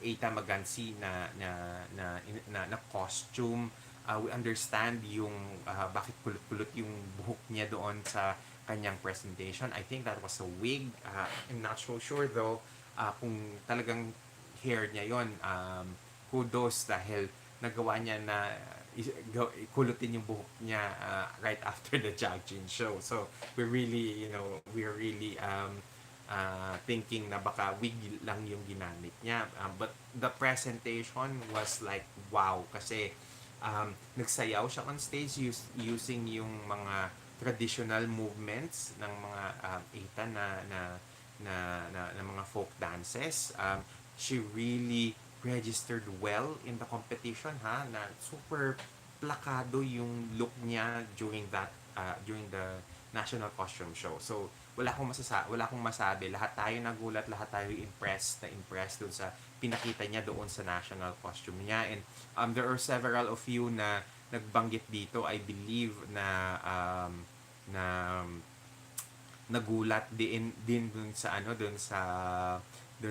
ETA Magansi na costume. We understand yung bakit kulot-kulot yung buhok niya doon sa kanyang presentation. I think that was a wig. I'm not so sure though kung talagang hair niya yon. Kudos dahil nagawa niya na kulutin yung buhok niya right after the Jagjin show. So we're really, we're really thinking na baka wig lang yung ginamit niya. But the presentation was like wow, kasi nagsayaw siya on stage using yung mga traditional movements ng mga ETA na mga folk dances. She really registered well in the competition, na super plakado yung look niya during the national costume show. So wala akong masabi. Lahat tayo nagulat, lahat tayo impressed dun sa pinakita niya doon sa national costume niya. And there are several of you na nagbanggit dito, I believe, na nagulat din dun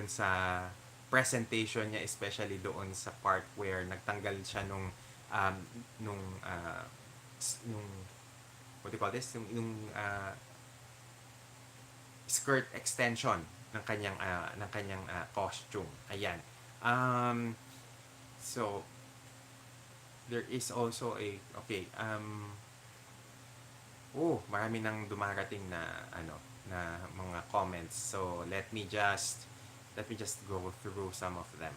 sa presentation niya, especially doon sa part where nagtanggal siya nung what do you call this, yung skirt extension ng kanyang costume. Ayan. So there is also marami nang dumarating na na mga comments. So let me just go through some of them.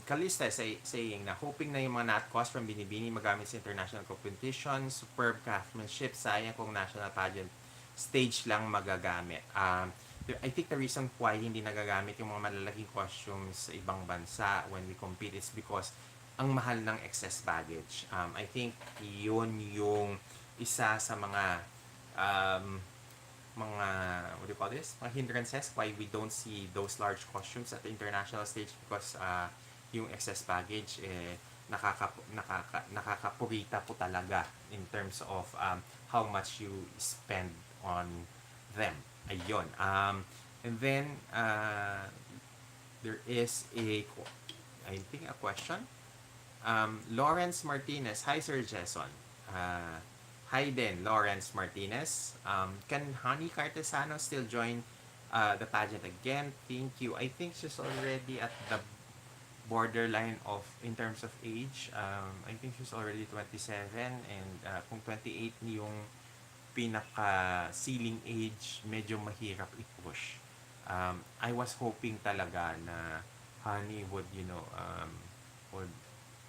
Kalista saying na hoping na yung mga NatCos from Binibining magamit sa international competition. Superb craftsmanship. Sayang kung national pageant stage lang magagamit. I think the reason why hindi nagagamit yung mga malalaking costumes sa ibang bansa when we compete is because ang mahal ng excess baggage. I think yun yung isa sa mga what do you call this? Mga hindrances why we don't see those large costumes at the international stage, because yung excess baggage nakakapurita po talaga in terms of how much you spend on them. Ayun. And then there is I think a question. Lawrence Martinez. Hi, Sir Jason. Hi then, Lawrence Martinez. Can Honey Cartesano still join the pageant again? Thank you. I think she's already at the borderline of in terms of age. I think she's already 27, and kung 28 yung pinaka ceiling age, medyo mahirap i-push. I was hoping talaga na Honey would would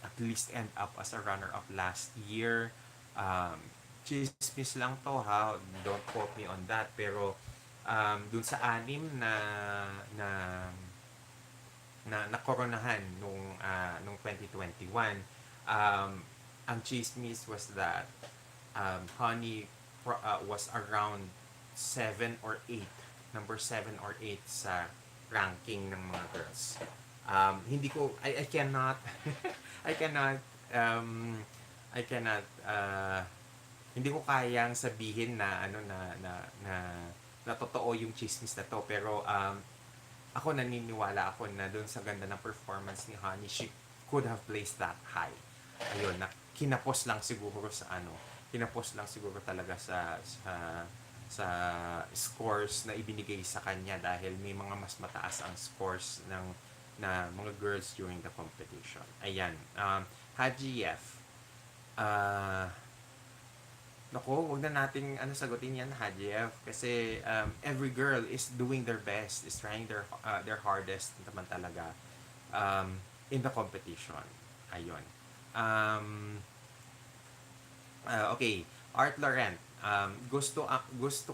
at least end up as a runner-up last year. Chismis lang to don't quote me on that, pero dun sa anim na nakoronahan nung 2021, ang chismis was that Honey was around 7 or 8, number 7 or 8 sa ranking ng mga girls. Hindi ko, I cannot, I cannot, um, I cannot, hindi ko kayang sabihin na, ano, na, na totoo yung chismis na to, pero, ako naniniwala ako na doon sa ganda ng performance ni Honey, she could have placed that high. Ayun, na kinapos lang siguro sa ano, kinapos lang siguro talaga sa scores na ibinigay sa kanya dahil may mga mas mataas ang scores ng na mga girls during the competition. Ayan. Haji F. Uh, Nako, wag na nating ano sagutin yan, Haji F. Kasi every girl is doing their best, is trying their hardest naman talaga in the competition. Ayun. Um, okay, Art Laurent. Gusto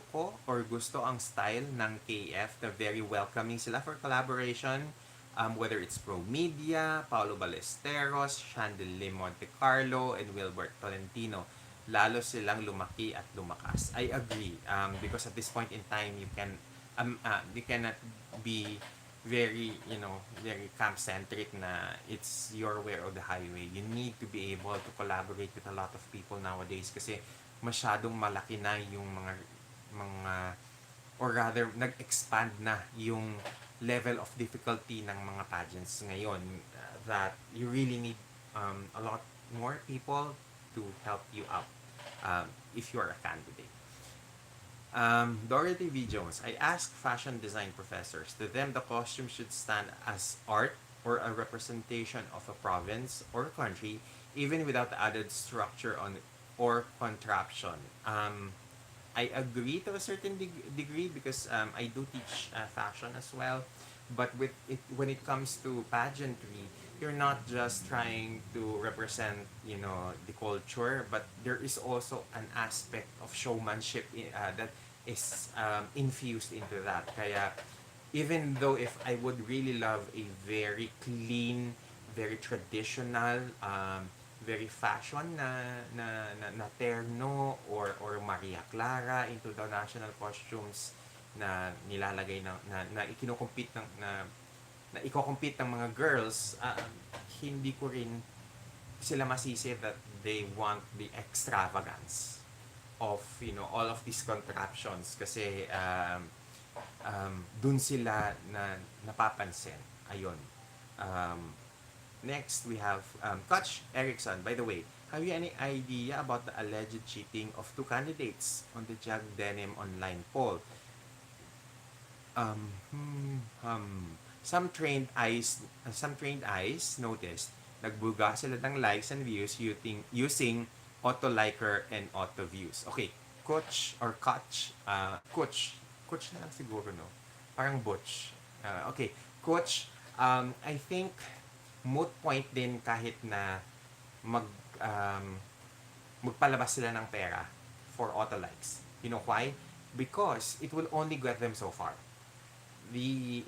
ko or gusto ang style ng KF na very welcoming sila for collaboration. Whether it's Pro Media, Paolo Ballesteros, Chandelier Monte Carlo, and Wilbert Tolentino. Lalo silang lumaki at lumakas. I agree. Because at this point in time, you cannot be very, very camp-centric na it's your way or the highway. You need to be able to collaborate with a lot of people nowadays kasi masyadong malaki na yung mga or rather nag-expand na yung level of difficulty ng mga pageants ngayon, that you really need a lot more people to help you out if you are a candidate. Dorothy V. Jones, I asked fashion design professors. To them, the costume should stand as art or a representation of a province or country, even without the added structure on or contraption. I agree to a certain degree because I do teach fashion as well. But when it comes to pageantry, you're not just trying to represent, the culture, but there is also an aspect of showmanship that is infused into that. Kaya, even though if I would really love a very clean, very traditional, very fashion na terno or Maria Clara into the national costumes na nilalagay na ikinocompete na iko-compete ng mga girls, hindi ko rin sila masisi that they want the extravagance of all of these contraptions kasi dun sila na napapansin. Ayun. Next, we have Coach Erickson. By the way, have you any idea about the alleged cheating of 2 candidates on the Jag Denim online poll? Some trained eyes noticed nagbuga sila ng likes and views using auto liker and auto views. Okay, coach or coach na lang siguro, no? Parang butch. Okay, coach, I think moot point din kahit na magpalabas sila ng pera for auto likes. You know why? Because it will only get them so far. The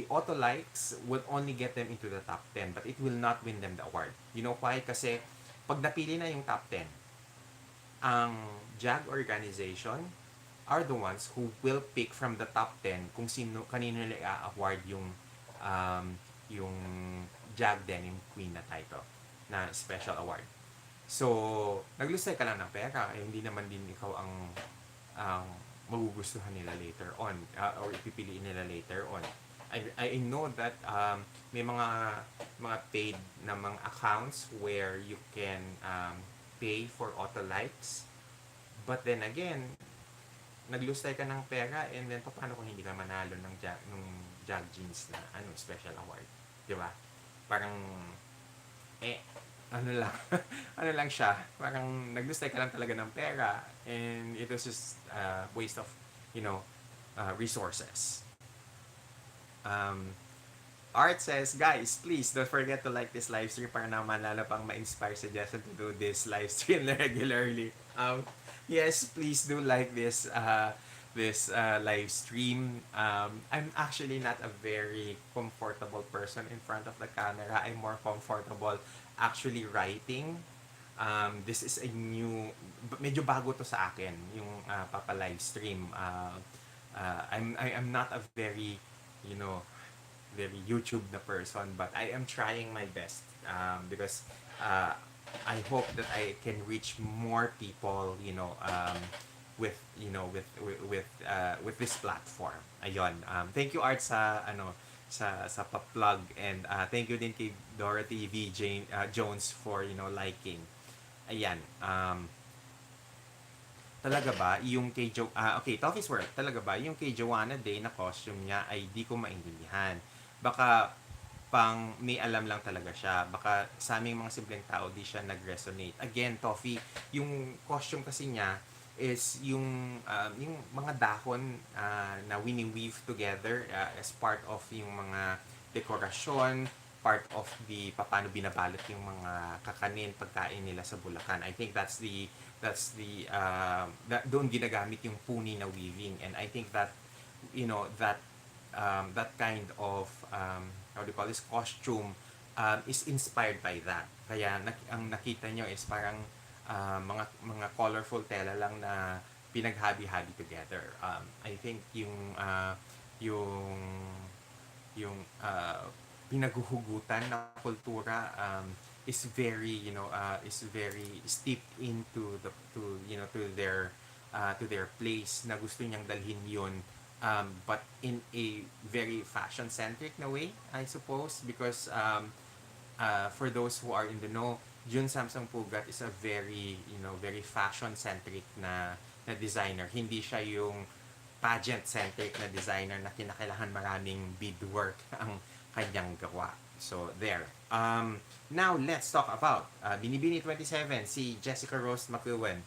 auto likes will only get them into the top 10, but it will not win them the award. You know why? Kasi pag napili na yung top 10, ang JAG organization are the ones who will pick from the top 10 kung kanino nila i-award yung JAG Denim Queen na title, na special award. So, naglusay ka lang ng pera, hindi naman din ikaw ang magugustuhan nila later on or ipipiliin nila later on. I know that may mga paid na mga accounts where you can pay for auto likes, but then again, naglusay ka ng pera and then paano kung hindi ka manalo ng Jag Jeans na special award, di ba? Parang ano lang ano lang siya, parang naglustay ka lang talaga ng pera and it was just waste of resources. Art says, guys, please don't forget to like this live stream para naman lalo pang ma-inspire si Jason to do this live stream regularly. Yes, please do like this live stream. I'm actually not a very comfortable person in front of the camera. I'm more comfortable actually writing This is a new, medyo bago to sa akin, yung papa-live stream. I'm not a very, you know, very YouTube na person, but I am trying my best because uh, I hope that I can reach more people, with with this platform. Ayun. Thank you Art sa sa pa-plug, and thank you din kay Dorothy V. Jones for liking. Ayan. Talaga ba yung kay okay, Toffee's World, talaga ba yung kay Joanna Day na costume niya ay di ko maintindihan? Baka pang may alam lang talaga siya. Baka sa aming mga simpleng tao di siya nag-resonate. Again, Toffee, yung costume kasi niya is yung mga dahon na wini-weave together as part of yung mga dekorasyon, part of the paano binabalot yung mga kakanin, pagkain nila sa Bulacan. I think doon ginagamit yung puni na weaving, and I think that that kind of how do you call this costume is inspired by that. Kaya ang nakita nyo is parang mga colorful tela lang na pinaghabi-habi together. I think yung pinaghuhugutan na kultura is very steeped into to their place na gusto niyang dalhin yun, but in a very fashion centric na way, I suppose, because for those who are in the know, Jun Samsung Pugat is a very very fashion centric na designer. Hindi siya yung pageant centric na designer na kinakailangan maraming beadwork ang kanyang gawa. So there. Now let's talk about Binibini 27, si Jessica Rose McEwen.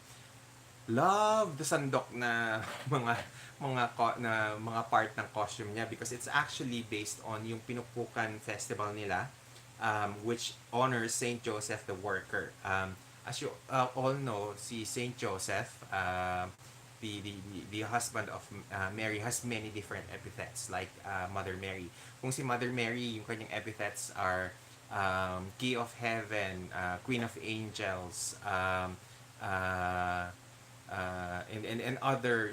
Love the sandok na mga part ng costume niya, because it's actually based on yung Pinupukan Festival nila, which honors Saint Joseph the Worker. As you all know, si Saint Joseph, the husband of Mary, has many different epithets like Mother Mary. Kung si Mother Mary, yung kanyang epithets are Key of Heaven, Queen of Angels, and other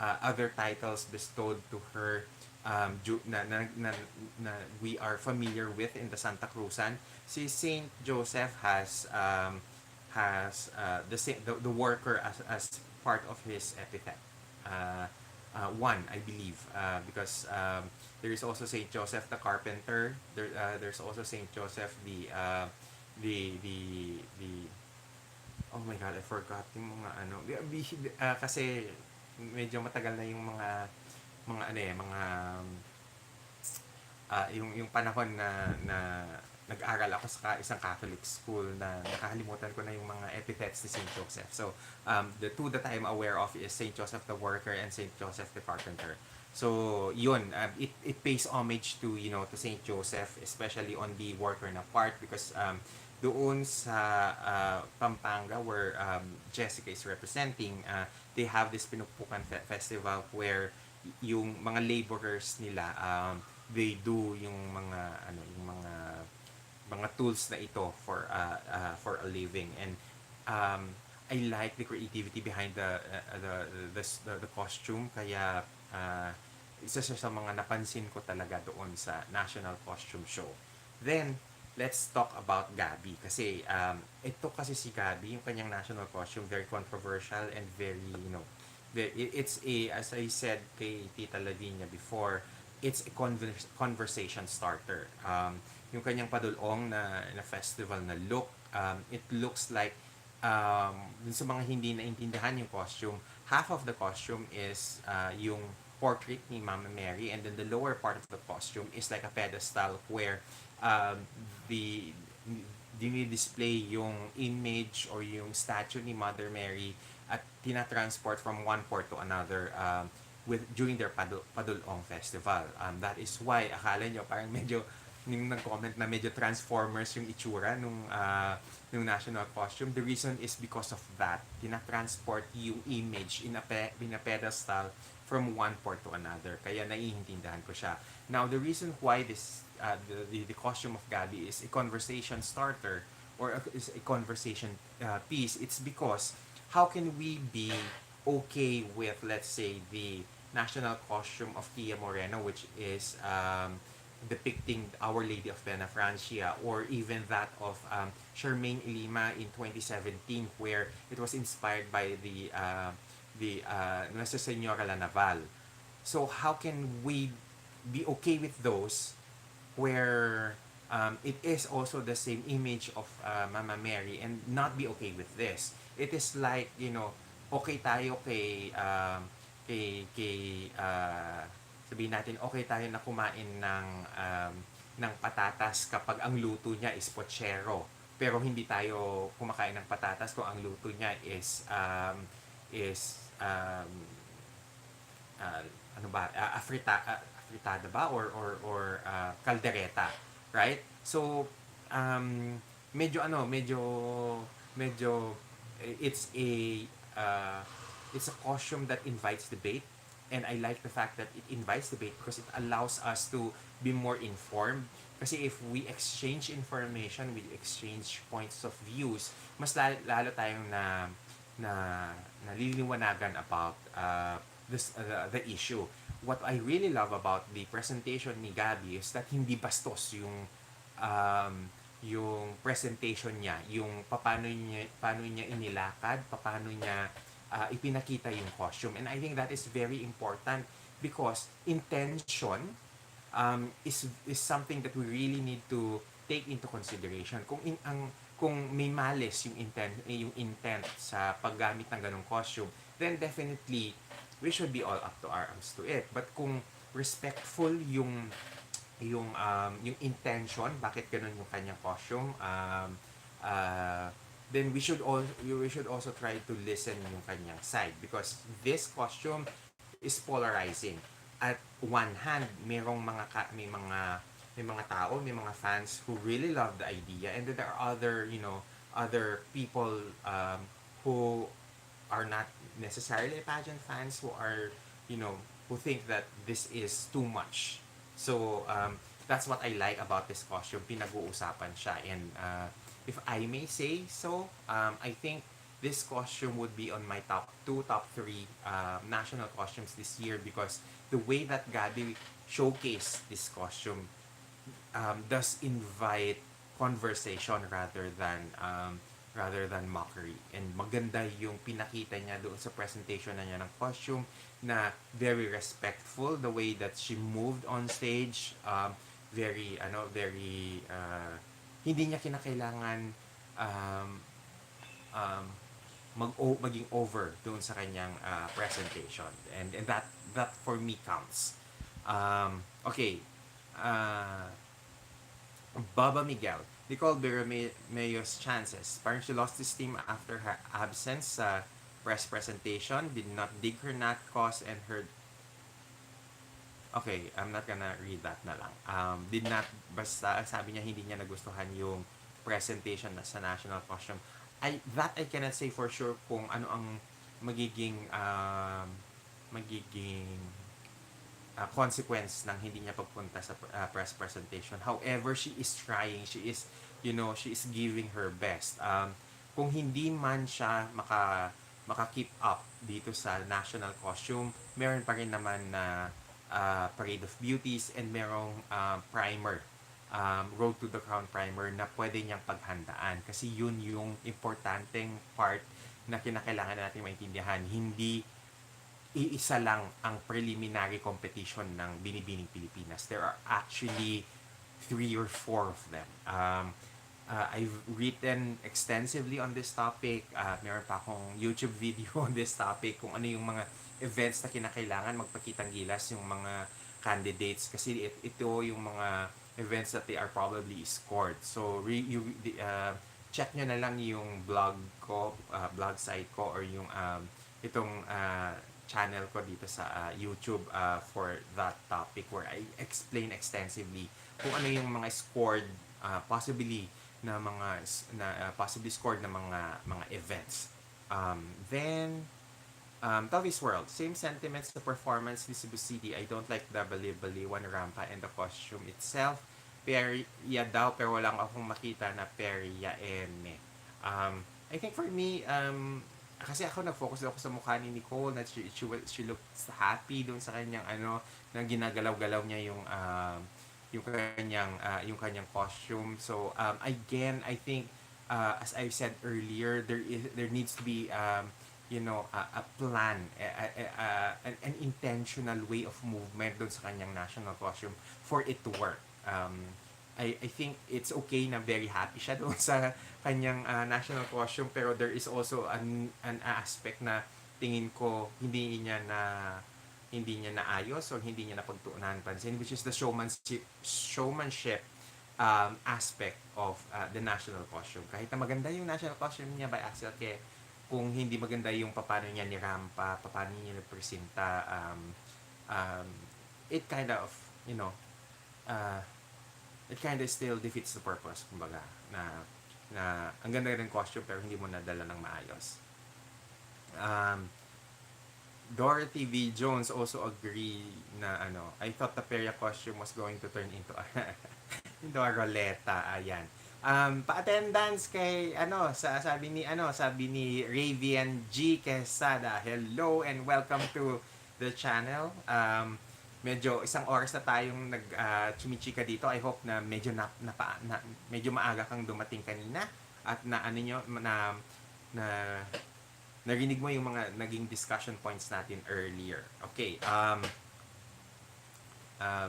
other titles bestowed to her, na we are familiar with in the Santa Cruzan. Si Saint Joseph has the worker as part of his epithet. One, I believe, because there is also Saint Joseph the carpenter. There's also Saint Joseph the oh my god, I forgot yung mga kasi medyo matagal na yung yung panahon na nag-aral ako sa isang Catholic school, na nakakalimutan ko na yung mga epithets ni Saint Joseph. So, the two that I'm aware of is Saint Joseph the Worker and Saint Joseph the Carpenter. So, yun, it pays homage to Saint Joseph, especially on the worker na part, because doon sa Pampanga, where Jessica is representing, they have this Pinupukan Festival where yung mga laborers nila, they do yung mga tools na ito for a living. And I like the creativity behind the costume, kaya isa siya sa mga napansin ko talaga doon sa National Costume Show. Then let's talk about Gabi, kasi ito kasi si Gabi, yung kanyang national costume, very controversial and very it's a, as I said kay Tita Lavinia before, it's a conversation starter. Yung kanyang padulong na festival na look, it looks like, dun sa mga hindi naintindihan yung costume, half of the costume is yung portrait ni Mama Mary, and then the lower part of the costume is like a pedestal where dinidisplay yung image or yung statue ni Mother Mary at tinatransport from one port to another during their Padulong Festival. That is why akala nyo parang medyo yung nag-comment na medyo Transformers yung itsura nung national costume. The reason is because of that. Tinatransport yung image in a pedestal from one port to another. Kaya naiintindihan ko siya. Now, the reason why the costume of Gabi is a conversation starter or is a conversation piece, it's because how can we be okay with, let's say, the national costume of Tia Moreno, which is depicting Our Lady of Bena Francia, or even that of Charmaine Lima in 2017, where it was inspired by the Nuestra Senora La Naval. So how can we be okay with those where it is also the same image of Mama Mary and not be okay with this? It is like, okay tayo sabihin natin, okay tayo na kumain ng patatas kapag ang luto niya is pochero. Pero hindi tayo kumakain ng patatas kung ang luto niya is uh, ano ba, afritada ba, or caldereta, right? So medyo medyo uh, it's a costume that invites debate, and I like the fact that it invites debate because it allows us to be more informed. Kasi if we exchange information, we exchange points of views, mas lalo tayong na naliliwanagan about the issue. What I really love about the presentation ni Gabby is that hindi bastos yung presentation niya, yung paano niya inilakad, paano niya ipinakita yung costume. And I think that is very important because intention is something that we really need to take into consideration. Kung may malice yung intent sa paggamit ng ganong costume, then definitely we should be all up to our arms to it. But kung respectful yung intention, bakit ganun yung kanyang costume, then we should also try to listen yung kanyang side, because this costume is polarizing. At one hand, may mga tao, may mga fans who really love the idea, and then there are other people who are not necessarily pageant fans, who are, who think that this is too much. So that's what I like about this costume. Pinag-uusapan siya, and if I may say so, I think this costume would be on my top 2, top 3 national costumes this year, because the way that Gabby showcased this costume does invite conversation rather than mockery. And maganda yung pinakita niya doon sa presentation na niya ng costume, na very respectful the way that she moved on stage, very hindi niya kinakailangan um, um, maging over doon sa kanyang presentation, and that for me counts. Okay, uh, Baba Miguel, Nicole Bermejo's chances. Parang she lost steam after her absence sa press presentation. Did not dig her not cause and her... Okay, I'm not gonna read that na lang. Did not, basta sabi niya hindi niya nagustuhan yung presentation na sa national costume. I cannot say for sure kung ano ang magiging consequence ng hindi niya pagpunta sa press presentation. However, she is trying. She is giving her best. Kung hindi man siya maka-keep up dito sa national costume, meron pa rin naman na Parade of Beauties, and merong primer, Road to the Crown primer, na pwede niyang paghandaan. Kasi yun yung importanteng part na kinakailangan natin maintindihan. Hindi iisa lang ang preliminary competition ng Binibining Pilipinas. There are actually 3 or 4 of them. I've written extensively on this topic. Meron pa akong YouTube video on this topic, kung ano yung mga events na kinakailangan magpakitang gilas yung mga candidates. Kasi ito yung mga events that they are probably scored. So, check nyo na lang yung blog site ko, or yung itong channel ko dito sa YouTube for that topic, where I explain extensively kung ano yung mga scored, possibly scored na mga events. Then Tovy's World, same sentiments. The performance ni Cebu City. I don't like the Bali-Bali One Rampa and the costume itself. perya daw, pero wala akong makita na perya eme. I think for me, kasi ako nag-focus ako sa mukha ni Nicole na she looks happy doon sa kanyang na ginagalaw-galaw niya yung kanyang costume. So again, I think as I said earlier, there needs to be a plan, an intentional way of movement doon sa kanyang national costume for it to work. I think it's okay na very happy siya doon sa kanyang national costume, pero there is also an aspect na tingin ko hindi niya naayos or hindi niya napagtuunan pansin, which is the showmanship aspect of the national costume. Kahit na maganda yung national costume niya by Axel Ke, kung hindi maganda yung paano niya nirampa, paano niya napresenta, it kind of, uh, it kind of still defeats the purpose, kumbaga, na ang ganda rin costume pero hindi mo nadala ng maayos. Dorothy V. Jones also agree na I thought the Peria costume was going to turn into into a roleta. Ayan. Pa-attendance kay sabi ni Ravian G. Quesada. Hello and welcome to the channel. Medyo isang oras na tayong chumichika dito. I hope na medyo medyo maaga kang dumating kanina at na narinig mo yung mga naging discussion points natin earlier. Okay,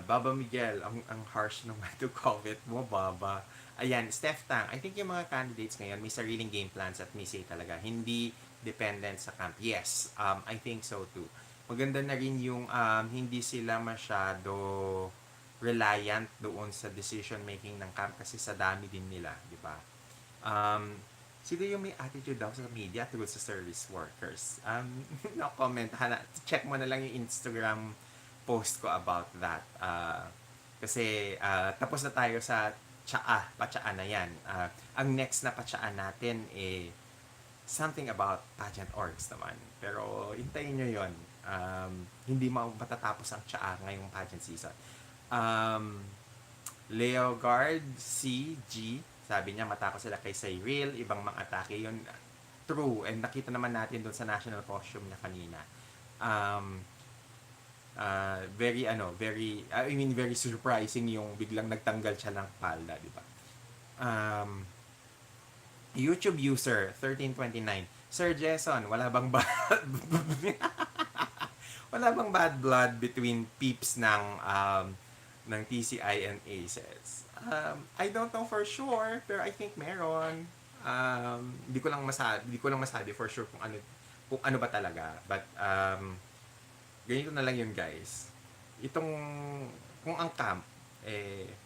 Baba Miguel, ang harsh naman to comment mo, Baba. Ayan, Steph Tang, I think yung mga candidates ngayon may sariling game plans at may say talaga, hindi dependent sa camp. Yes, I think so too. Maganda na rin yung hindi sila masyado reliant doon sa decision making ng camp kasi sa dami din nila, di ba? Sino yung may attitude daw sa media tungkol sa service workers? No comment. Check mo na lang yung Instagram post ko about that. Kasi tapos na tayo sa patsaa na yan. Ang next na patsaan natin something about pageant orgs naman. Pero hintayin nyo yun. Hindi matatapos ang tsaa ngayong pageant season. Leogard CG, sabi niya matakot sila kay Cyril, ibang mga atake yun. True, and nakita naman natin doon sa national costume niya kanina. Very surprising yung biglang nagtanggal siya ng palda, di ba? YouTube user 1329, Sir Jason, wala bang wala bang bad blood between peeps ng TCI and ACES? I don't know for sure, pero I think meron. Hindi ko lang masabi for sure kung ano ba talaga. But ganito na lang yun, guys. Kung ang camp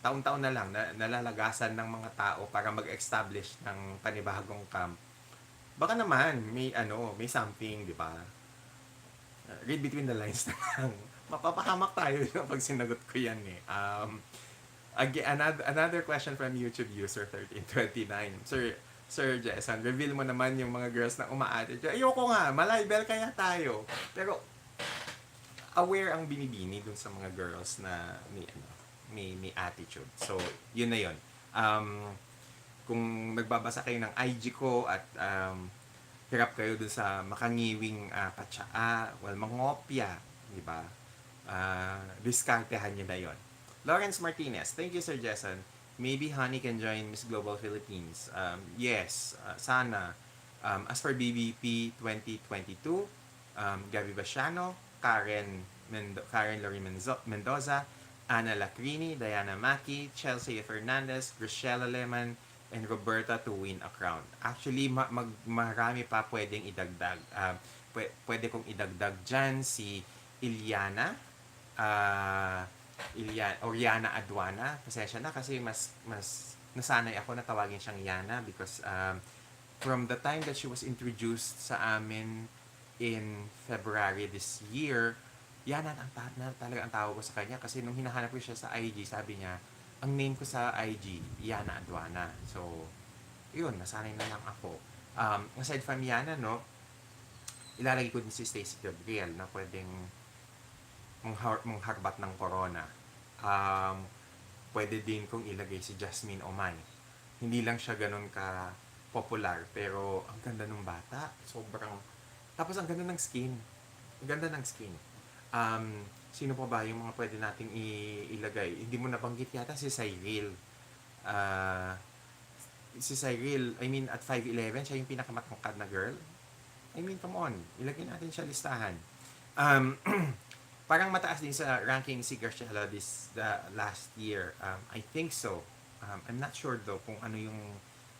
taon-taon na lang nalalagasan ng mga tao para mag-establish ng panibagong camp. Baka naman may something, di ba? Read between the lines na lang. Mapapahamak tayo pag sinagot ko yan Again, another question from YouTube user 1329. Sir Jason, reveal mo naman yung mga girls na uma-attitude. Ayoko nga, malibel kaya tayo. Pero aware ang Binibini dun sa mga girls na may attitude. So, yun na yun. Kung nagbabasa kayo ng IG ko at hirap kayo dun sa makangiwing patsaa, mangopya, di ba? Diskartehan nyo na yun. Lawrence Martinez, thank you Sir Jason. Maybe Honey can join Miss Global Philippines. Yes, sana. As for BBP 2022, Gabi Basiano, Karen Lori Mendoza, Ana Lacrini, Diana Maki, Chelsea Fernandez, Grishela Leman, and Roberta to win a crown. Actually, marami pa pwedeng idagdag. Pwede kong idagdag dyan si Iliana, Oriana Aduana. Pasensya na kasi mas nasanay ako na tawagin siyang Yana because from the time that she was introduced sa amin in February this year, Yana talaga ang tawag ko sa kanya kasi nung hinahanap ko siya sa IG, sabi niya, ang name ko sa IG, Yana Aduana. So, yun, nasanay na lang ako. Aside from Yana, ilalagay ko din si Stacey Gabriel na pwedeng mangharbat ng corona. pwede din kung ilagay si Jasmine Omay. Hindi lang siya ganun ka popular, pero ang ganda ng bata. Sobrang, tapos ang ganda ng skin. Ang ganda ng skin. Sino pa ba yung mga pwede nating ilagay? Hindi mo nabanggit yata si Cyril. Ah, si Cyril, I mean, at 5'11", siya yung pinakamatangkad na girl. I mean, come on, ilagay natin siya listahan. Um, Parang mataas din sa ranking si Garcella this last year. I think so. I'm not sure though kung ano yung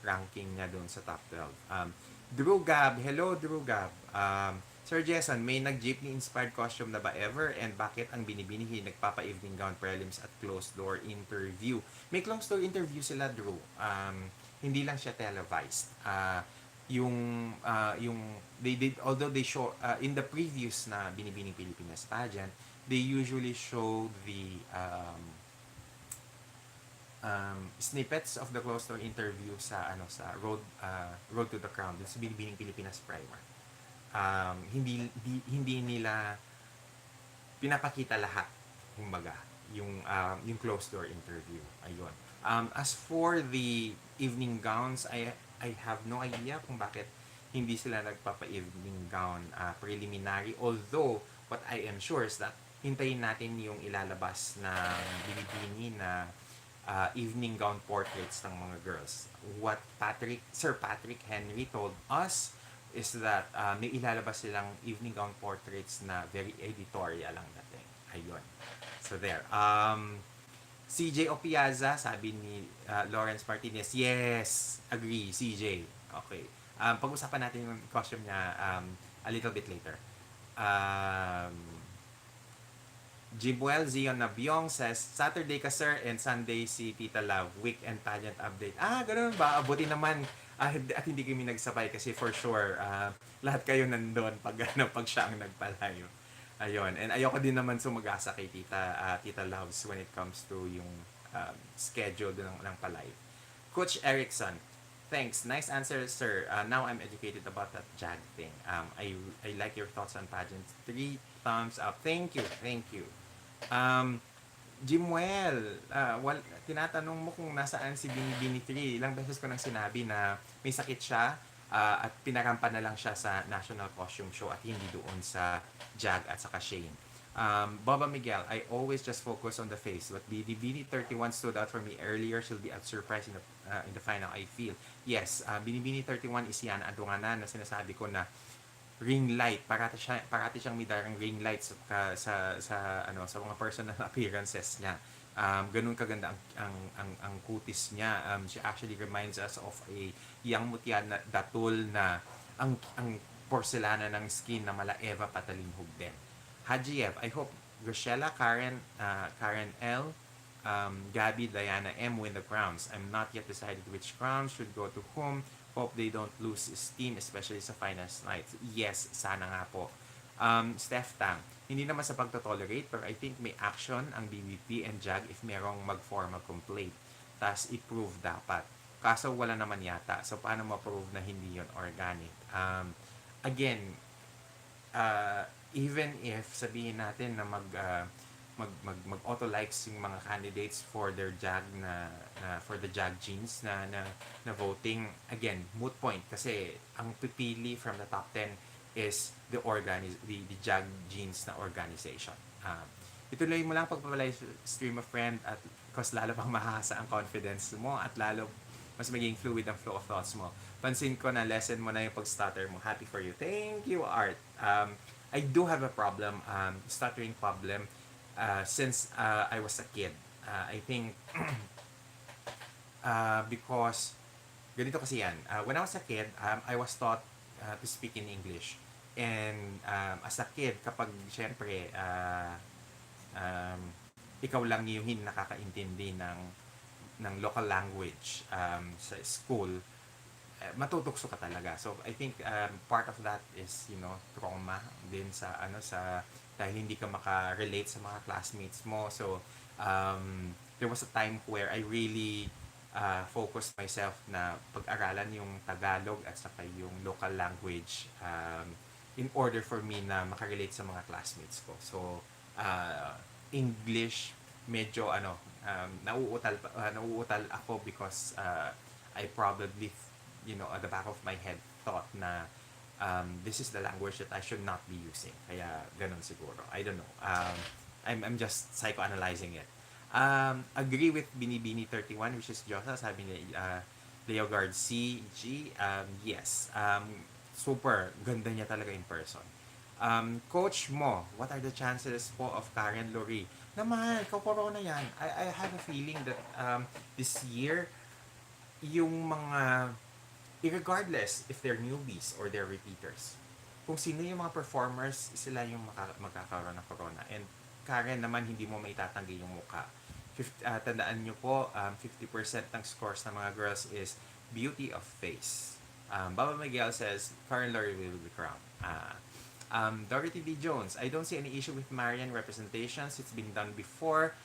ranking niya doon sa top 12. Drew Gab, hello Drew Gab. Sir Jason, may nag-jeepney inspired costume na ba ever? And bakit ang Binibinihi nagpapa-evening gown prelims at closed door interview? May closed door interview sila, Drew. Hindi lang siya televised. Yung they did, although they show in the previous na Binibining Pilipinas pageant, they usually show the snippets of the closed door interview sa Road to the Crown, dun sa Binibining Pilipinas primer. Hindi nila pinapakita lahat, kumbaga, yung closed door interview. Ayun. As for the evening gowns, I have no idea kung bakit hindi sila nagpapa-evening gown preliminary. Although, what I am sure is that hintayin natin yung ilalabas ng Binibini na evening gown portraits ng mga girls. What Sir Patrick Henry told us is that may ilalabas silang evening gown portraits na very editorial lang dating. Ayun. So there. CJ Opiaza, sabi ni Lawrence Martinez, yes, agree, CJ. Okay. Pag-usapan natin yung costume niya a little bit later. Jibuel Zion Nabyong says, Saturday ka sir and Sunday si Tita Love, weekend pageant update. Ganoon ba? Buti naman at hindi kami nagsabay kasi for sure lahat kayo nandun pag siya ang nagpalayo. Ayun. And ayoko din naman sumagasa kay Tita Loves when it comes to yung schedule ng palay. Coach Erickson, thanks. Nice answer, sir. Now I'm educated about that JAG thing. I like your thoughts on pageants. 3 thumbs up. Thank you. Jimuel, tinatanong mo kung nasaan si Binibini 3. Ilang beses ko nang sinabi na may sakit siya at pinarampa na lang siya sa National Costume Show at hindi doon sa Jag at saka Shane. Baba Miguel, I always just focus on the face. But Binibini 31 stood out for me earlier. She'll be a surprise in the final, I feel. Yes, Binibini 31 is Yana Adunganan na sinasabi ko na ring light, parati siyang may darang ring light sa mga personal appearances niya. Ganun kaganda ang kutis niya. She actually reminds us of a young mutya na datul na ang porselana ng skin na mala Eva Patalinhog din. Hajiev, I hope Rochella, Karen L, Gabby, Diana M win the crowns. I'm not yet decided which crown should go to whom. Hope they don't lose steam, especially sa finals night. Yes, sana nga po. Steph Tang, hindi naman sa pagtotolerate, pero I think may action ang BBP and JAG if merong mag-formal complaint. Tas i-prove dapat. Kaso wala naman yata. So paano ma-prove na hindi yon organic? Again, even if sabihin natin na mag-auto likes yung mga candidates for their JAG for the JAG genes na voting, again, moot point kasi ang pipili from the top 10 is the JAG genes na organization. Ituloy mo lang pagpapalay stream of friend at because lalo pang mahasa ang confidence mo at lalo mas maging fluid ang flow of thoughts mo. Pansin ko na lesson mo na yung pag-stutter mo. Happy for you. Thank you, Art. I do have a problem, stuttering problem, since I was a kid. I think because ganito kasi yan. When I was a kid, I was taught to speak in English. And as a kid, kapag syempre ikaw lang yung hindi nakakaintindi ng local language sa school, matutukso ka talaga. So I think part of that is trauma din sa dahil hindi ka maka-relate sa mga classmates mo. So there was a time where I really focused myself na pag-aralan yung Tagalog at saka yung local language in order for me na makarelate sa mga classmates ko. So English medyo nauutal ako because I probably, at the back of my head thought na this is the language that I should not be using. Kaya ganun siguro. I don't know. I'm just psychoanalyzing it. Agree with Binibini 31, which is Josa, sabi ni Leogard CG. Yes. Super. Ganda niya talaga in person. Coach mo, what are the chances po of Karen Lurie? Naman, corona yan. I have a feeling that this year, yung mga, regardless if they're newbies or they're repeaters, kung sino yung mga performers, sila yung magkakaroon ng corona. And Karen naman, hindi mo maitatanggi yung mukha. Tandaan nyo po, 50% ng scores ng mga girls is beauty of face. Baba Miguel says, Karen Lurie will be crowned. Dorothy D. Jones, I don't see any issue with Marian representations. It's been done before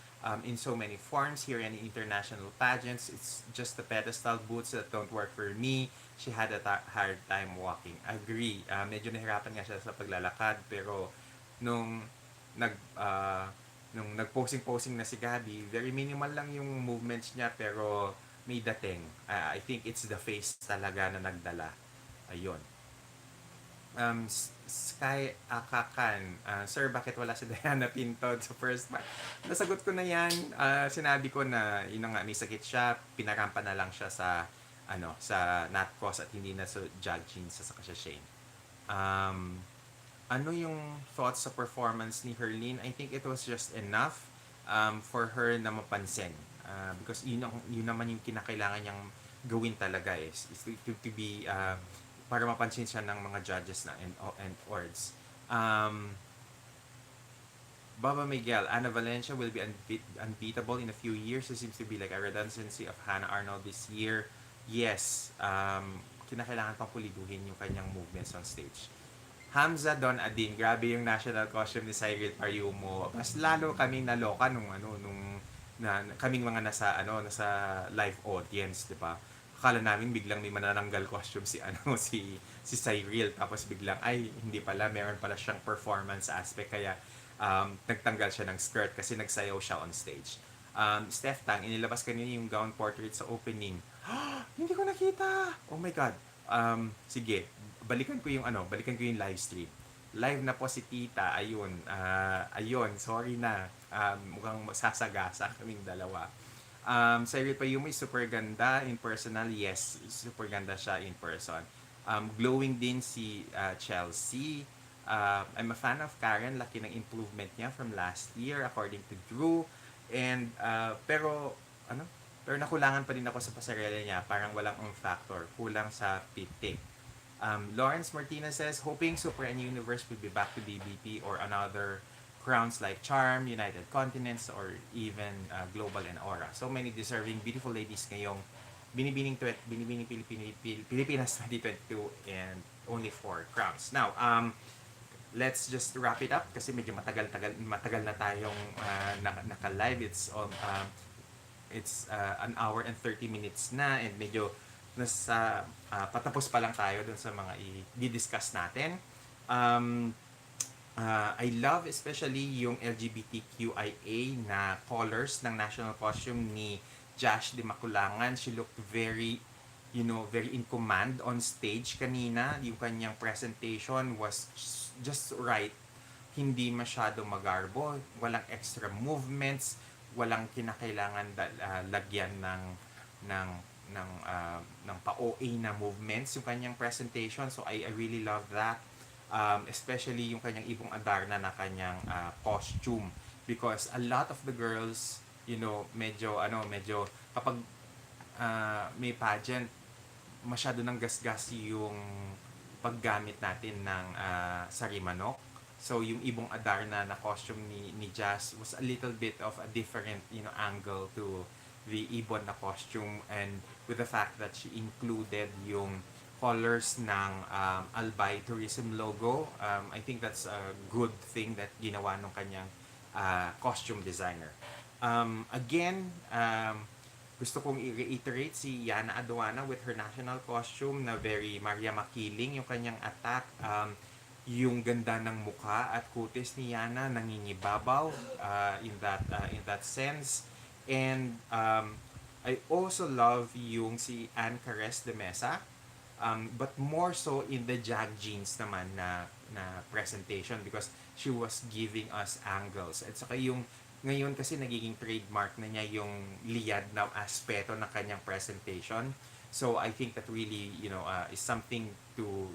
in so many forms here in international pageants. It's just the pedestal boots that don't work for me. She had a hard time walking. Agree. Medyo nahirapan nga siya sa paglalakad, pero nung nag-posing na si Gabby, very minimal lang yung movements niya, pero may dating. I think it's the face talaga na nagdala. Ayun. Sky Akakan, Sir, bakit wala si Diana Pinto sa first match? Nasagot ko na yan. Sinabi ko na, nga, may sakit siya. Pinarampa na lang siya sa, sa NatCos at hindi na sa judging sa siya Shane. Ano yung thoughts sa performance ni Herlene? I think it was just enough for her na mapansin. Because yun naman yung kinakailangan niyang gawin talaga is to be para mapansin siya ng mga judges na and ords. Baba Miguel, Ana Valencia will be unbeatable in a few years. It seems to be like a redundancy of Hannah Arnold this year. Yes, kinakailangan pang puliduhin yung kanyang movements on stage. Hamza Don Adin, grabe yung national costume ni Cyril Pariumo. Mas lalo kaming naloka nung kaming mga nasa live audience, 'di ba? Akala namin biglang may manananggal costume si Cyril, tapos biglang ay hindi pala, meron pala siyang performance aspect, kaya nagtanggal siya ng skirt kasi nagsayaw siya on stage. Steph Tang, inilabas kanina yung gown portrait sa opening. Hindi ko nakita. Oh my god. Sige, balikan ko yung live stream. Live na po si Tita. Ayun, sorry na. Mukhang sasagasa kaming dalawa. Cyril Payumo is super ganda in personal. Yes, super ganda siya in person. Glowing din si Chelsea. I'm a fan of Karen. Laki ng improvement niya from last year according to Drew. And pero nakulangan pa din ako sa pasarela niya. Parang walang factor. Kulang sa pitik. Lawrence Martinez says, hoping Super and Universe will be back to BBP or another crowns like Charm, United Continents, or even Global and Aura. So many deserving, beautiful ladies ngayong Binibining Pilipinas 2022 and only 4 crowns. Now, let's just wrap it up kasi medyo matagal na tayong naka-live. It's an hour and 30 minutes na, and medyo nasa patapos pa lang tayo dun sa mga i-discuss natin. I love especially yung LGBTQIA na colors ng national costume ni Josh de Maculangan. She looked very in command on stage kanina. Yung kanyang presentation was just right. Hindi masyadong magarbo, walang extra movements, walang kinakailangan lagyan ng pa-OA na movements yung kanyang presentation. So I really love that. Especially yung kanyang ibong Adarna na kanyang costume, because a lot of the girls, medyo kapag may pageant, masyado ng gasgas yung paggamit natin ng sarimanok. So yung ibong Adarna na costume ni Jazz was a little bit of a different angle to the ibon na costume, and with the fact that she included yung colors ng Albay Tourism logo, I think that's a good thing that ginawa nung kanyang costume designer. Again, gusto kong i-reiterate si Yana Aduana with her national costume na very Maria Makiling yung kanyang attack. yung ganda ng mukha at kutis ni Yana nangingibabaw in that sense. And I also love yung si Anne Carez de Mesa, but more so in the Jag Jeans naman na presentation, because she was giving us angles. At saka yung ngayon kasi nagiging trademark na niya yung liyad na aspeto ng kanyang presentation. So I think that really, is something to,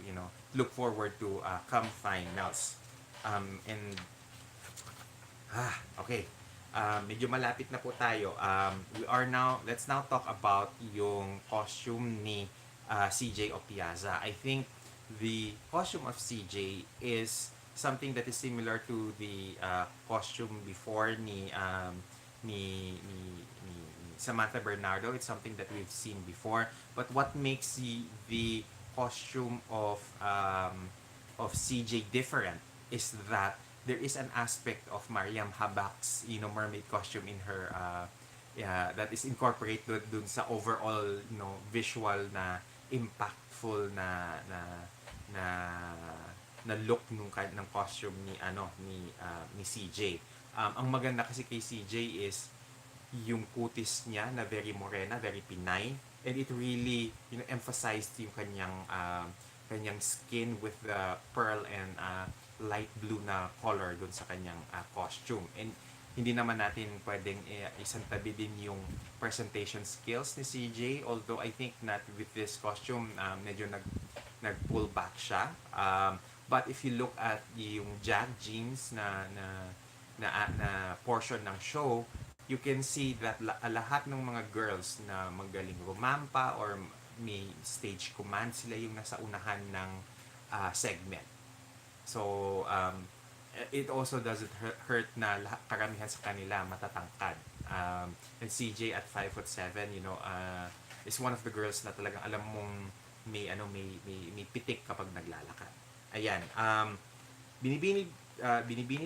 look forward to come finals. And okay. Medyo malapit na po tayo. Let's now talk about yung costume ni CJ Opiaza. I think the costume of CJ is something that is similar to the costume before ni Samantha Bernardo. It's something that we've seen before. But what makes the costume of CJ different is that there is an aspect of Mariam Habak's mermaid costume in her yeah, that is incorporated dun sa overall visual na impactful na na look ng costume ni CJ. Ang maganda kasi kay CJ is yung kutis niya na very morena, very Pinay, and it really emphasized yung kanyang skin with the pearl and light blue na color dun sa kanyang costume. And hindi naman natin pwedeng isantabi din yung presentation skills ni CJ, although I think not with this costume medyo nag-pull back siya. But if you look at yung Jag Jeans na portion ng show, you can see that lahat ng mga girls na magaling rumampa or may stage command, sila yung nasa unahan ng segment. So, it also doesn't hurt na karamihan sa kanila matatangkad. And CJ at 5'7", is one of the girls na talagang alam mong may pitik kapag naglalakad. Ayan. Binibini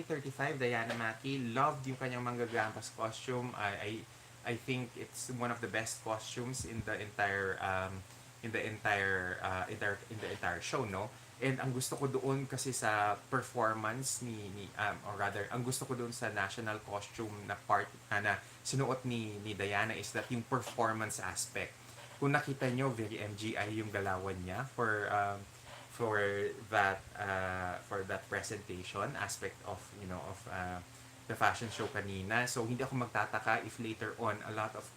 35, Diana Maki, loved yung kanyang manggagampas costume. I think it's one of the best costumes in the entire show, no? And ang gusto ko doon kasi sa performance or rather, ang gusto ko doon sa national costume na part na sinuot ni Diana is that yung performance aspect. Kung nakita nyo, very MGI yung galawan niya for that presentation aspect of the fashion show kanina. So hindi ako magtataka if later on a lot of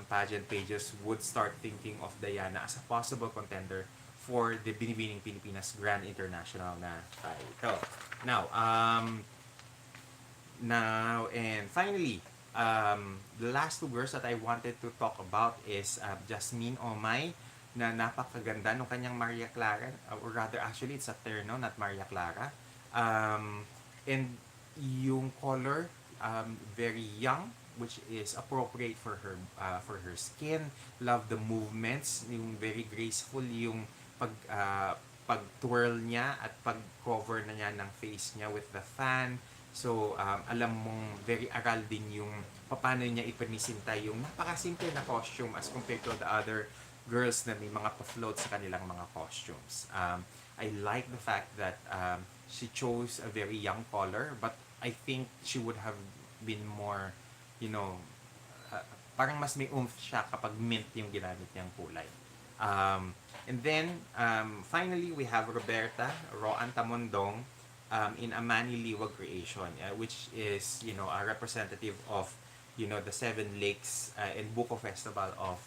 pageant pages would start thinking of Diana as a possible contender for the Binibining Pilipinas Grand International na title. Now and finally, the last two girls that I wanted to talk about is Jasmine Omay, na napakaganda nung kanyang Maria Clara, or rather actually it's a terno, not Maria Clara. And yung color, very young, which is appropriate for her skin. Love the movements, yung very graceful yung pag-twirl niya at pag-cover na niya ng face niya with the fan. So, alam mong very aral din yung paano niya ipanisinta yung napakasimple na costume as compared to the other girls na may mga pa-float sa kanilang mga costumes. I like the fact that she chose a very young color, but I think she would have been more, parang mas may oomph siya kapag mint yung ginamit niyang kulay. And then, finally, we have Roberta Roan Tamondong in a Manny Liwag creation, which is, a representative of, the Seven Lakes and Buko Festival of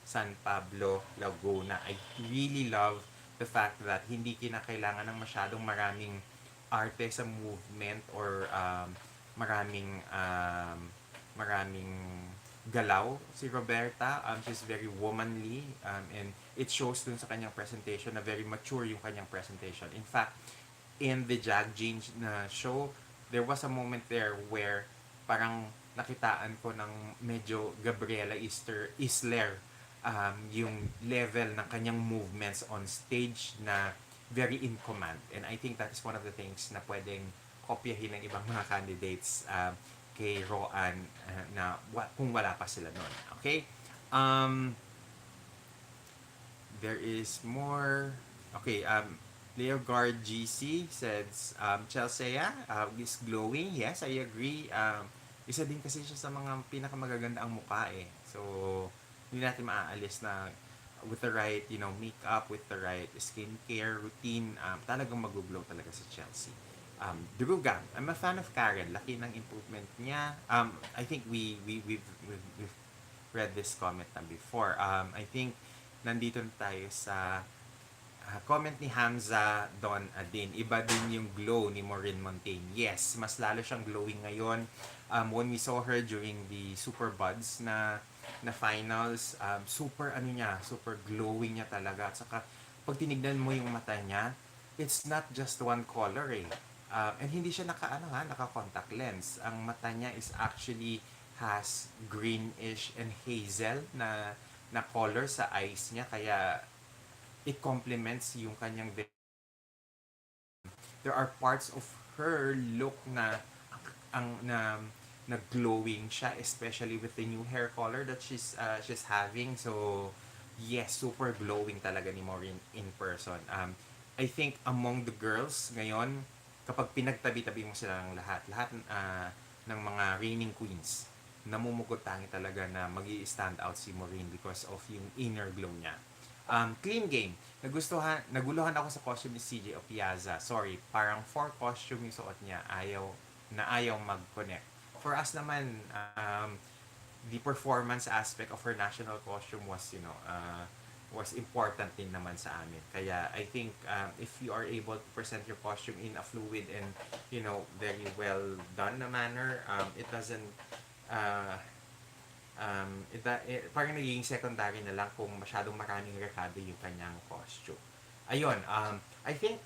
San Pablo, Laguna. I really love the fact that hindi kinakailangan ng masyadong maraming arte sa movement or maraming galaw si Roberta. She's very womanly, and it shows dun sa kanyang presentation na very mature yung kanyang presentation. In fact, in the Jag Jeans na show, there was a moment there where parang nakitaan ko ng medyo Gabriela Isler yung level ng kanyang movements on stage na very in command. And I think that is one of the things na pwedeng kopyahin ng ibang mga candidates kay Roan na kung wala pa sila nun. Okay? There is more. Okay, Leo Guard GC says, Chelsea is glowing. Yes, I agree. Isa din kasi siya sa mga pinakamagaganda ang mukha eh. So, hindi natin maaalis na with the right, makeup, with the right skincare routine, talagang mag-glow talaga si Chelsea. Druga, I'm a fan of Karen. Laki ng improvement niya. I think we've read this comment na before. I think nandito na tayo sa comment ni Hamza Don Adin. Iba din yung glow ni Maureen Montaigne. Yes, mas lalo siyang glowing ngayon. When we saw her during the Super Buds na finals, super glowing niya talaga. At saka, pag tinignan mo yung mata niya, it's not just one color eh. And hindi siya naka-contact lens. Ang mata niya is actually has greenish and hazel na color sa eyes niya. Kaya, it complements yung kanyang there are parts of her look na glowing siya, especially with the new hair color that she's having. So yes, super glowing talaga ni Maureen in person. I think among the girls ngayon, kapag pinagtabi-tabi mo sila ng lahat ng mga reigning queens, namumugot tangi talaga na magi-stand out si Maureen because of yung inner glow niya. Clean game. Naguluhan ako sa costume ni CJ Opiaza. Sorry, parang 4 costume yung suot niya. Ayaw mag-connect. For us naman, the performance aspect of her national costume was important din naman sa amin. Kaya I think if you are able to present your costume in a fluid and very well done na manner, it doesn't parang nagiging secondary na lang kung masyadong maraming rekado yung kanyang costume. Ayun, I think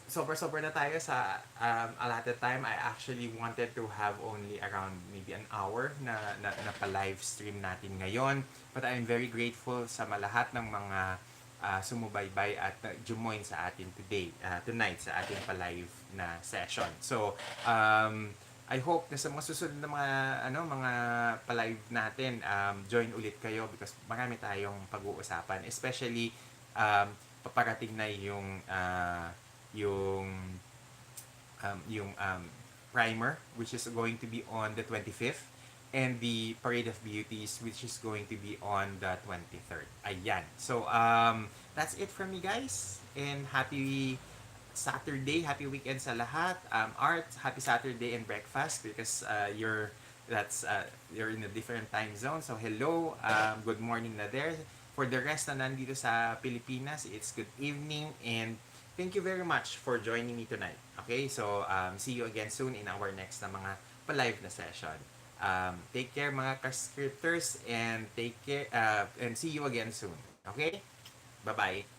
sobra na tayo sa allotted time. I actually wanted to have only around maybe an hour na pa-live stream natin ngayon. But I'm very grateful sa malahat ng mga sumubaybay at jumoin sa atin tonight sa ating pa-live na session. So, I hope na sa mga susunod na mga pa-live natin, join ulit kayo because marami tayong pag-uusapan. Especially, paparating na yung primer, which is going to be on the 25th, and the Parade of Beauties, which is going to be on the 23rd. Ayan. So, that's it from me, guys. And happy Saturday, happy weekend sa lahat. Art, happy Saturday and breakfast because you're in a different time zone. So hello, good morning na there. For the rest na nandito sa Pilipinas, it's good evening and thank you very much for joining me tonight. Okay, so see you again soon in our next na mga pa-live na session. Take care mga ka-scripters and take care and see you again soon. Okay? Bye-bye.